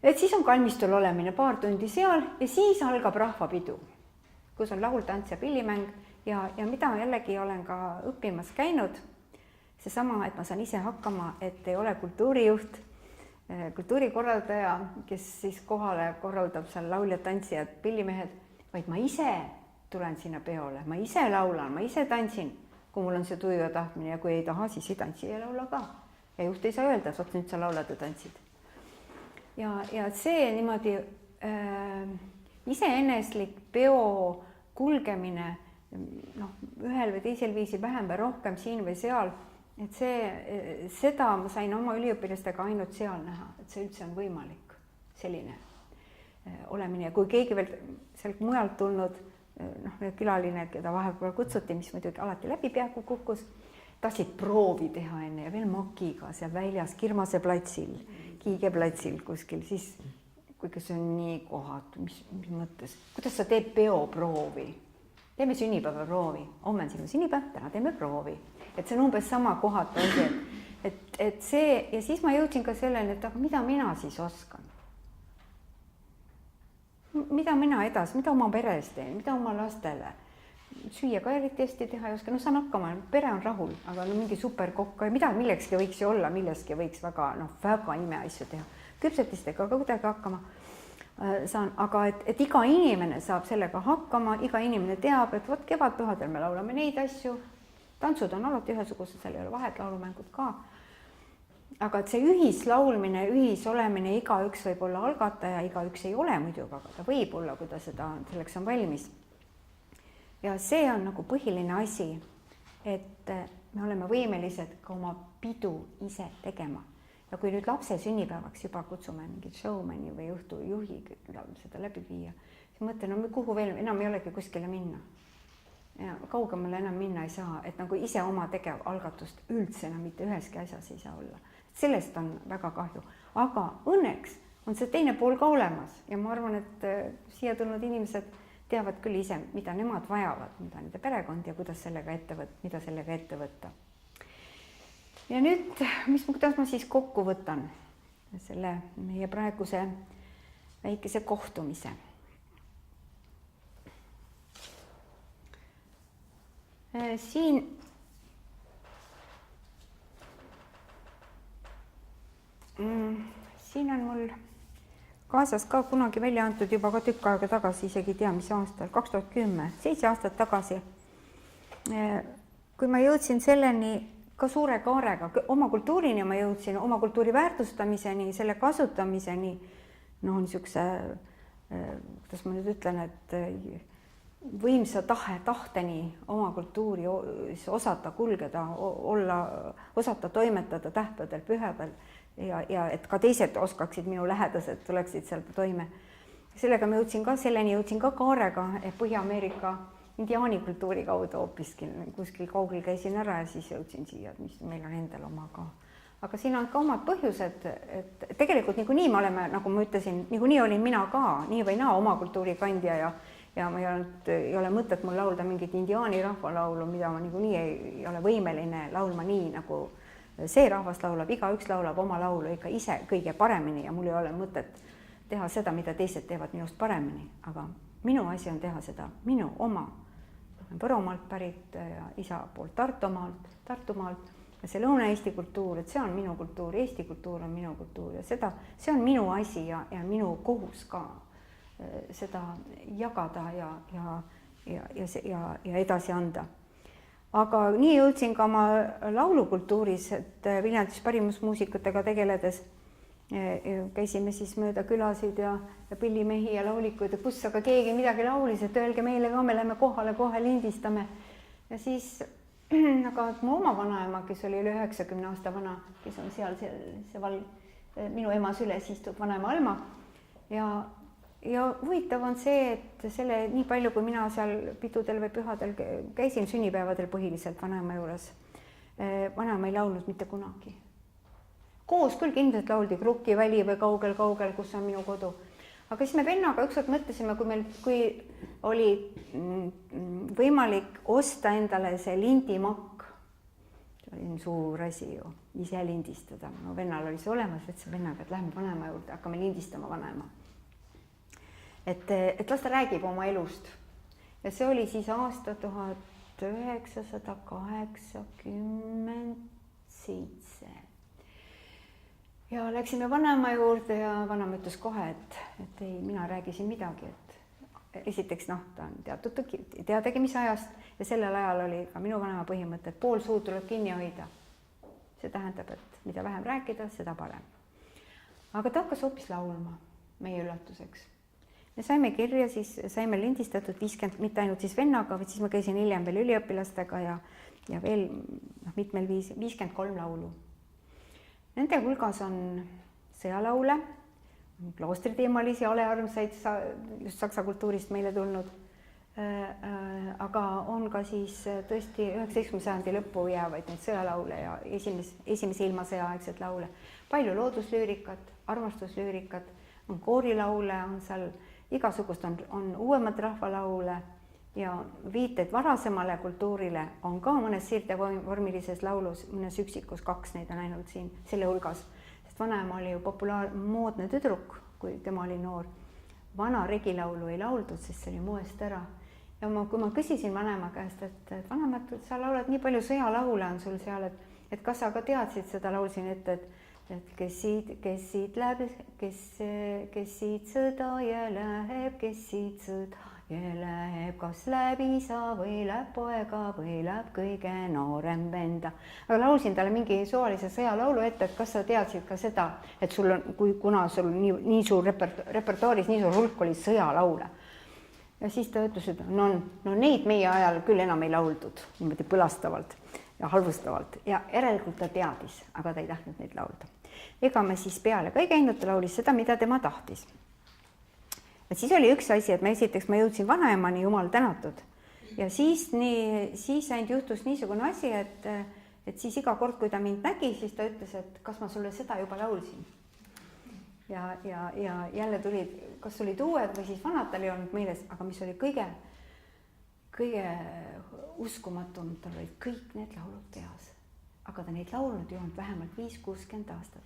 Et siis on kalmistul olemine paar tundi seal ja siis algab rahvapidu, kus on laul, tants ja pillimäng ja mida jällegi olen ka õppimas käinud, seesama, et ma saan ise hakkama, et ei ole kultuurijuht, kultuurikorraldaja, kes siis kohale korraldab seal lauljad, tantsijad, pillimehed, vaid ma ise tulen sinna peole, ma ise laulan, ma ise tantsin, kui mul on see tuju ja tahtmine ja kui ei taha, siis ei tantsi ja laula ka. Ja juht ei saa öelda, et nüüd sa laulad ja tantsid. Ja see niimoodi iseeneslik peo kulgemine ühel või teisel viisil vähem või rohkem siin või seal, et seda ma sain oma üliõpilastega ainult seal näha, et see üldse on võimalik, selline olemine. Ja kui keegi veel sealt mujalt tulnud külaline, keda vahepeal kutsuti, mis muidugi alati läbi peaaegu kukkus, tahtsid proovi teha enne ja veel makiga seal väljas Kirmase platsil, Kiigeplatsil kuskil, siis kuigi see on nii kohatu, mis mõttes, kuidas sa teed peoproovi? Teeme sünnipäevaproovi, homme on sinu sünnipäev, täna teeme proovi. Et see on umbes sama kohatu asi, et see, ja siis ma jõudsin ka selleni, et aga mida mina siis oskan? Mida mina edasi, mida oma peres teen, mida oma lastele? Süüa ka eriti hästi teha ei oska, saan hakkama, pere on rahul, aga mingi superkokk, millekski võiks ju olla, milleski võiks väga imeasju teha. Küpsetistega ka kuidagi hakkama saan, aga et iga inimene saab sellega hakkama, iga inimene teab, et vot kevadpühadel me laulame neid asju, tantsud on alati ühesugused, seal ei ole vahet, laulumängud ka. Aga et see ühislaulmine, ühisolemine, igaüks võib olla algataja, igaüks ei ole muidugi, aga ta võib olla, kui ta selleks on valmis. Ja see on nagu põhiline asi, et me oleme võimelised ka oma pidu ise tegema. Ja kui nüüd lapse sünnipäevaks juba kutsume mingit showmani või õhtujuhi seda läbi viia, siis mõtlen, kuhu veel, enam ei olegi kuskile minna. Ja kaugemale enam minna ei saa, et nagu ise oma tegev algatust üldse enam mitte üheski asjas ei saa olla. Sellest on väga kahju, aga õnneks on see teine pool ka olemas ja ma arvan, et siia tulnud inimesed teavad küll ise, mida nemad vajavad, mida nende perekond ja mida sellega ette võtta. Ja nüüd, kuidas ma siis kokku võtan selle meie praeguse väikese kohtumise. Siin Siin on mul kaasas ka kunagi välja antud juba ka tükk aega tagasi, isegi ei tea, mis aastal, 2010, 7 aastat tagasi. Kui ma jõudsin selleni ka suure kaarega, oma kultuurini ma jõudsin, oma kultuuri väärtustamiseni, selle kasutamiseni, niisuguse, kuidas ma nüüd ütlen, et võimsa tahteni oma kultuuri osata kulgeda, osata toimetada tähtpäeval, pühadel ja et ka teised oskaksid, minu lähedased tuleksid seal toime. Sellega ma jõudsin ka kaarega Põhja-Ameerika indiaani kultuuri kaudu hoopiski, kuskil kaugel käisin ära ja siis jõudsin siia, mis meil on endal oma ka. Aga siin on ka omad põhjused, et tegelikult niikuinii me oleme, nagu ma ütlesin, niikuinii olin mina ka nii või naa oma kultuuri kandja ja ma ei ole mõtet mul laulda mingit indiaani rahvalaulu, mida ma niikuinii ei ole võimeline laulma nii, nagu see rahvas laulab, igaüks laulab oma laulu ikka ise kõige paremini ja mul ei ole mõtet teha seda, mida teised teevad minust paremini, aga minu asi on teha seda minu oma. Võromaalt pärit ja isa poolt Tartumaalt ja see Lõuna-Eesti kultuur, et see on minu kultuur, Eesti kultuur on minu kultuur ja see on minu asi ja minu kohus ka seda jagada ja edasi anda. Aga nii jõudsin ka oma laulukultuuris, et Viljandis pärimusmuusikutega tegeledes käisime siis mööda külasid ja pillimehi ja laulikuid ja kus aga keegi midagi laulis, et öelge meile ka, me läheme kohale, kohe lindistame. Ja siis aga mu oma vanaema, kes oli üle 90 aasta vana, kes on seal minu ema süles istub vanaema Alma ja huvitav on see, et selle nii palju, kui mina seal pidudel või pühadel käisin sünnipäevadel põhiliselt vanaema juures, vanaema ei laulnud mitte kunagi. Koos küll kindlasti lauldi Krukki väli või kaugel, kus on minu kodu. Aga siis me vennaga ükskord mõtlesime, kui oli võimalik osta endale see lindimakk, see oli suur asi ju, ise lindistada. No vennal oli see olemas, ütlesin vennaga, et lähme vanaema juurde, hakkame lindistama vanaema. Et las ta räägib oma elust. Ja see oli siis aasta 1987. Ja läksime vanaema juurde ja vanaema ütles kohe, et ei, mina räägisin midagi, et esiteks ta on teadagi mis ajast ja sellel ajal oli ka minu vanaema põhimõte, et pool suud tuleb kinni hoida. See tähendab, et mida vähem rääkida, seda parem. Aga ta hakkas hoopis laulma meie üllatuseks. Me saime kirja, siis saime lindistatud 50, mitte ainult siis vennaga, vaid siis ma käisin hiljem veel üliõpilastega ja veel mitmel 53 laulu. Nende hulgas on sõjalaule, kloostriteemalisi alearmsaid just saksa kultuurist meile tulnud, aga on ka siis tõesti 19. sajandi lõppu jäävaid neid sõjalaule ja esimese ilmasõja aegset laule. Palju looduslüürikat, armastuslüürikat, on koorilaule, on seal igasugust, on uuemad rahvalaule ja viited varasemale kultuurile on ka mõnes siirdevormilises laulus, mõnes üksikus 2 neid on ainult siin selle hulgas. Sest vanaema oli ju moodne tüdruk, kui tema oli noor. Vana regilaulu ei lauldud, sest see oli moest ära. Ja kui ma küsisin vanaema käest, et vanaema, et sa laulad nii palju sõjalaule on sul seal, et kas sa ka teadsid seda, laulsin ette, et kes siit läheb, kes siit sõda ja läheb, kes siit sõda ja läheb, kas läheb isa või läheb poega või läheb kõige noorem venda. Aga laulsin talle mingi suvalise sõjalaulu ette, et kas sa teadsid ka seda, et sul on, kuna sul nii suur repertuaaris, nii suur hulk oli sõjalaule. Ja siis ta ütles, et no neid meie ajal küll enam ei lauldud, niimoodi põlastavalt ja halvustavalt. Ja järelikult ta teadis, aga ta ei tahtnud neid laulda. Ega me siis peale ka ei käinud, ta laulis seda, mida tema tahtis. Et siis oli üks asi, et esiteks ma jõudsin vanaemani, jumal tänatud. Ja siis ainult juhtus niisugune asi, et siis iga kord, kui ta mind nägi, siis ta ütles, et kas ma sulle seda juba laulsin. Ja jälle tulid, kas olid uued või siis vanad, tal ei olnud meeles, aga mis oli kõige uskumatum, tal olid kõik need laulud peas. Aga ta neid laulnud ei olnud vähemalt 5-60 aastat.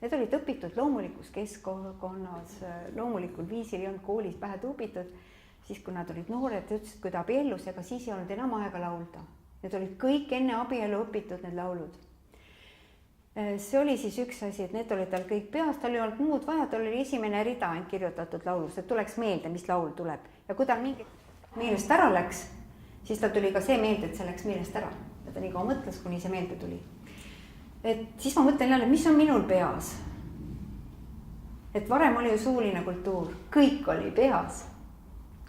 Need olid õpitud loomulikus keskkonnas, loomulikul viisil ei olnud koolis pähe tuubitud, siis kui nad olid noored, ütlesid, kui ta abiellus, ega siis ei olnud enam aega laulda. Need olid kõik enne abielu õpitud need laulud. see oli siis üks asi, et need olid tal kõik peas, tal ei olnud muud vaja, tal oli esimene rida ainult kirjutatud laulus, et tuleks meelde, mis laul tuleb. Ja kui tal mingi meelest ära läks, siis tal tuli ka see meelde, et see läks meelest ära. Ja ta nii kaua mõtles, kuni see meelde tuli. Et siis ma mõtlen jälle, mis on minul peas? Et varem oli ju suuline kultuur, kõik oli peas.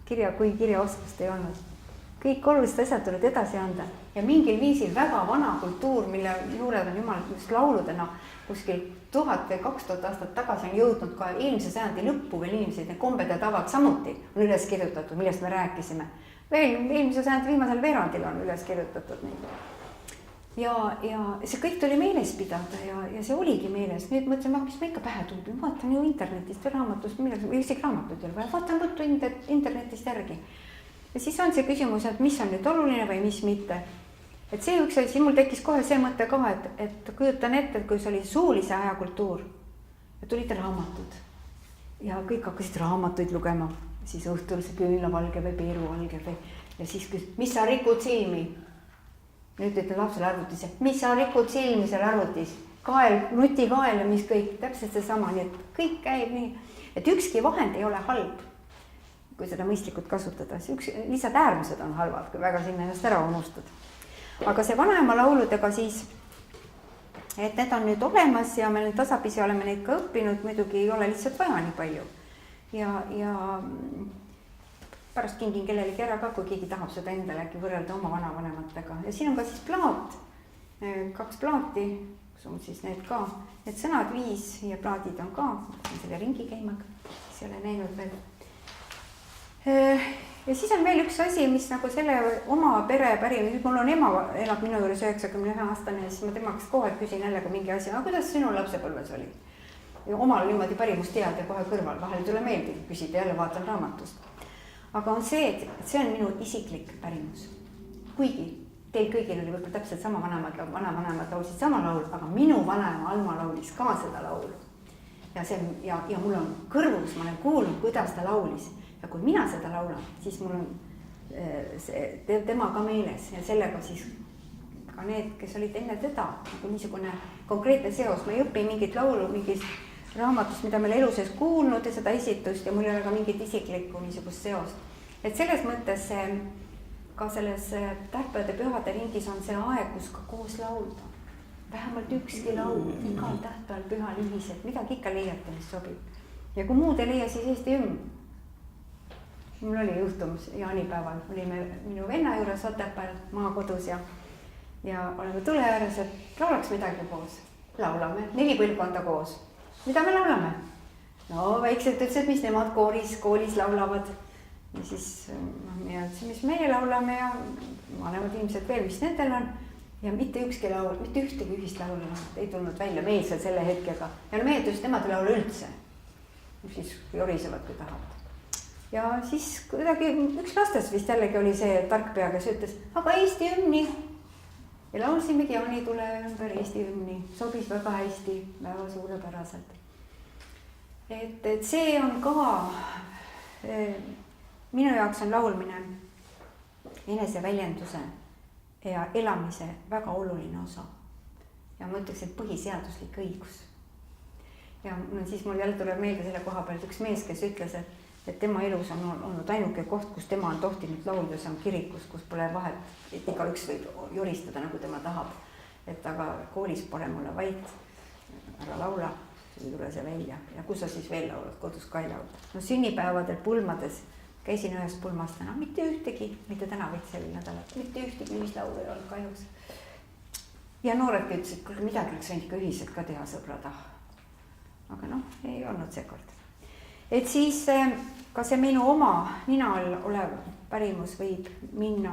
Kui kirjaoskust ei olnud. Kõik olulised asjad tulid edasi anda ja mingil viisil väga vana kultuur, mille juured on jumal just lauludena kuskil 1000 või 2000 aastat tagasi on jõudnud ka eelmise sajandi lõppu veel inimesed, need kombed ja tavad samuti on üles kirjutatud, millest me rääkisime. Veel eelmise sajandi viimasel veerandil on üles kirjutatud neid. Ja see kõik tuli meeles pidada ja see oligi meeles. Nüüd mõtlen, mis ma ikka pähe tuubin, vaatan ju internetist või raamatust, või isegi raamatut ei ole, vaatan võttu internetist järgi. Ja siis on see küsimus, et mis on nüüd oluline või mis mitte. Et see üks asi, mul tekkis kohe see mõte ka, et kujutan ette, et kui see oli suulise ajakultuur ja tulid raamatud ja kõik hakkasid raamatuid lugema, siis õhtul see küünlavalge või peeruvalge või ja siis mis sa rikud silmi? Nüüd ütled lapsele arvutis, et mis sa rikud silmi seal arvutis? Kael, nutikael ja mis kõik, täpselt see sama, nii et kõik käib nii, et ükski vahend ei ole halb. Kui seda mõistlikult kasutada, lihtsalt äärmused on halvad, kui väga sinna ennast ära unustad. Aga see vanaema lauludega siis, et need on nüüd olemas ja me nüüd tasapisi oleme neid ka õppinud, muidugi ei ole lihtsalt vaja nii palju. Ja pärast kingin kellelegi ära ka, kui keegi tahab seda endale äkki võrrelda oma vanavanematega. Ja siin on ka siis plaat, 2 plaati, kus on siis need ka, need sõnad 5 ja plaadid on ka, selle ringi käima, kes ei ole näinud veel. Ja siis on veel üks asi, mis nagu selle oma pere pärim, mul on ema elab minu juures 91 aastane ja siis ma temaks kohe küsin jälle ka mingi asi, aga kuidas sinu lapsepõlves oli? Ja omal niimoodi pärimust tead ja kohe kõrval, vahel ei tule meeldi küsida, jälle vaatan raamatust. Aga on see, et see on minu isiklik pärimus. Kuigi teil kõigil oli võib-olla täpselt sama vanavanemad laulsid sama laul, aga minu vanaema Alma laulis ka seda laulu. Ja mul on kõrvus, ma olen kuulnud, kuidas ta laulis. Ja kui mina seda laulan, siis mul on tema ka meeles ja sellega siis ka need, kes olid enne teda, nagu niisugune konkreetne seos. Ma ei õpi mingit laulu, mingist raamatust, mida meil elu sees kuulnud ja seda esitust ja mul ei ole ka mingit isiklikku niisugust seost. Et selles mõttes ka selles tähtpäevade pühade ringis on see aeg, kus ka koos laulda. Vähemalt ükski laul, igal tähtpäeval pühal ühiselt, midagi ikka leiate, mis sobib. Ja kui muud ei leia, siis Eesti hümn. Mul oli juhtumus jaanipäeval, olime minu venna juures Otepääl maakodus ja oleme tule ääres, et laulaks midagi koos. Laulame, 4 põlvkonda koos. Mida me laulame? No väiksed ütlesid, mis nemad koolis laulavad. Ja siis ma ütlesin, mis meie laulame ja vanemad inimesed veel, mis nendel on. Ja mitte ükski laul, mitte ühtegi ühist laulu ei tulnud välja meelsel selle hetkega. Ja no mehed just nemad ei laula üldse. Siis jorisevad, kui tahavad. Ja siis kuidagi üks lastest vist jällegi oli see tarkpea, kes ütles, aga Eesti hümni. Ja laulsimegi jaanitule ümber Eesti hümni. Sobis väga hästi, väga suurepäraselt. Et see on ka, minu jaoks on laulmine eneseväljenduse ja elamise väga oluline osa. Ja ma ütleks, et põhiseaduslik õigus. Ja siis mul jälle tuleb meelde selle koha pealt üks mees, kes ütles, et tema elus on olnud ainuke koht, kus tema on tohtinud laulda, see on kirikus, kus pole vahet, et igaüks võib joristada, nagu tema tahab. Et aga koolis pole mulle vait, ära laula, ei tule see välja. Ja kus sa siis veel laulad, kodus ka ei laulda. No sünnipäevadel pulmades käisin ühest pulmast täna, mitte ühtegi, mitte täna võid sellel nädalat, mitte ühtegi ühislaulu ei olnud kahjuks. Ja nooredki ütlesid, kuule midagi oleks võinud ikka ühiselt ka teha, sõbrada. Aga noh, ei olnud seekord. Et siis ka see minu oma nina all olev pärimus võib minna,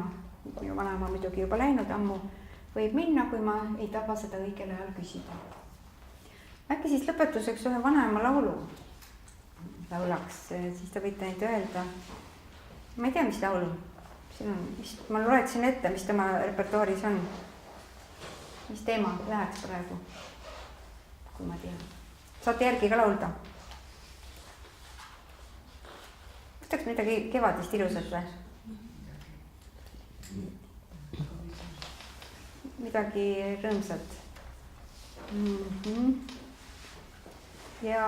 minu vanaema muidugi juba läinud ammu, võib minna, kui ma ei taba seda õigel ajal küsida. Äkki siis lõpetuseks ühe vanaema laulu laulaks, siis te võite neid öelda. Ma ei tea, mis laulu. Siin on, ma loetsin ette, mis tema repertuaaris on. Mis teema läheks praegu, kui ma tean. Saate järgi ka laulda. Võtaks midagi kevadist ilusat või? Midagi rõõmsat. ja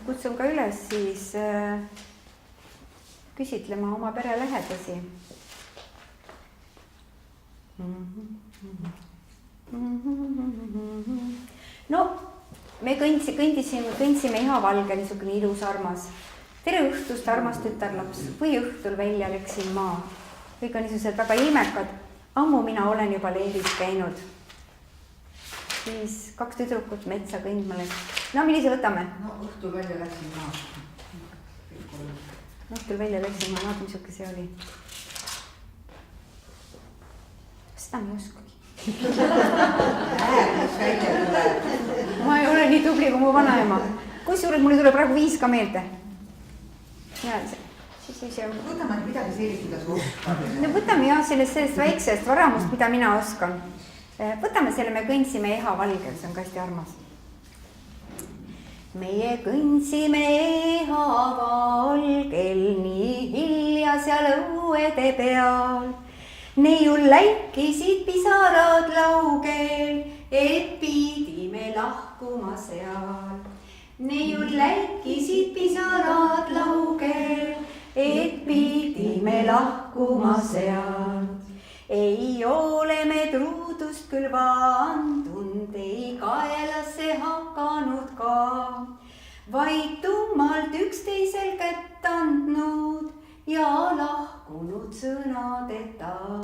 kutsun ka üles siis küsitlema oma pere lähedasi. No me kõndsime ihavalge, niisugune ilus armas. Tere õhtust, armas tütarlaps, või õhtul välja läksin maa. Või ka niisugused väga ilmekad. Ammu mina olen juba leeris käinud. Siis 2 tüdrukut metsa kõndma läks. No millise võtame? No õhtul välja läksin maa. Õhtul välja läksin maa, vaata misuke see oli. Seda ma ei oskagi. Ma ei ole nii tubli kui mu vanaema. Kusjuures mulle tuleb praegu 5 ka meelde. Võtame midagi sellist, mida sa oskad. No võtame jah sellest väiksest varamust, mida mina oskan. Võtame selle, me kõndsime ihavalgel, see on ka hästi armas. Meie kõndsime ihavalgel nii hilja seal õuede peal. Neiul läikisid pisarad laugel, et pidime lahkuma seal. Neiul läikisid pisarad laugel, et pidime lahkuma seal. Ei ole me truudust küll vandund, ei kaelasse hakanud ka, vaid tummalt üksteisel kätt andnud ja lahkunud sõnadeta.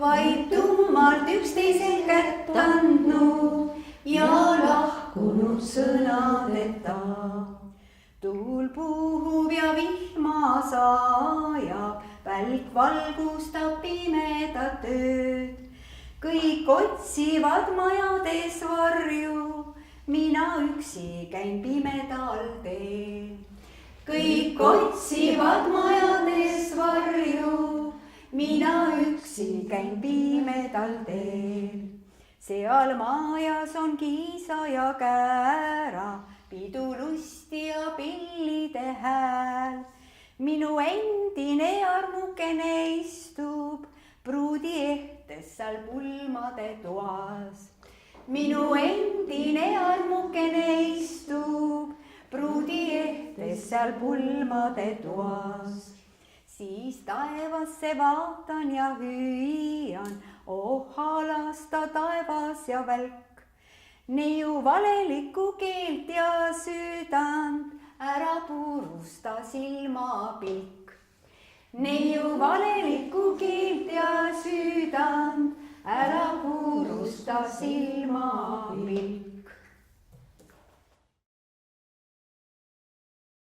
Vaid tummalt üksteisel kätt andnud ja lahkunud sõnadeta. Tuul puhub ja vihma sajab, välk valgustab pimedat ööd. Kõik otsivad majades varju, mina üksi käin pimedal teel. Kõik otsivad majades varju, mina üksi käin pimedal teel. Seal majas on kiisa ja käära, pidu lusti ja pillide hääl. Minu endine armukene istub pruudi ehtes seal pulmade toas. Minu endine armukene istub pruudi ehtes seal pulmade toas. Siis taevasse vaatan ja hüüan, oh halasta taevas ja välk. Neiu valelikku keelt ja südant ära purusta silmapilk. Neiu valelikku keelt ja südant ära purusta silmapilk.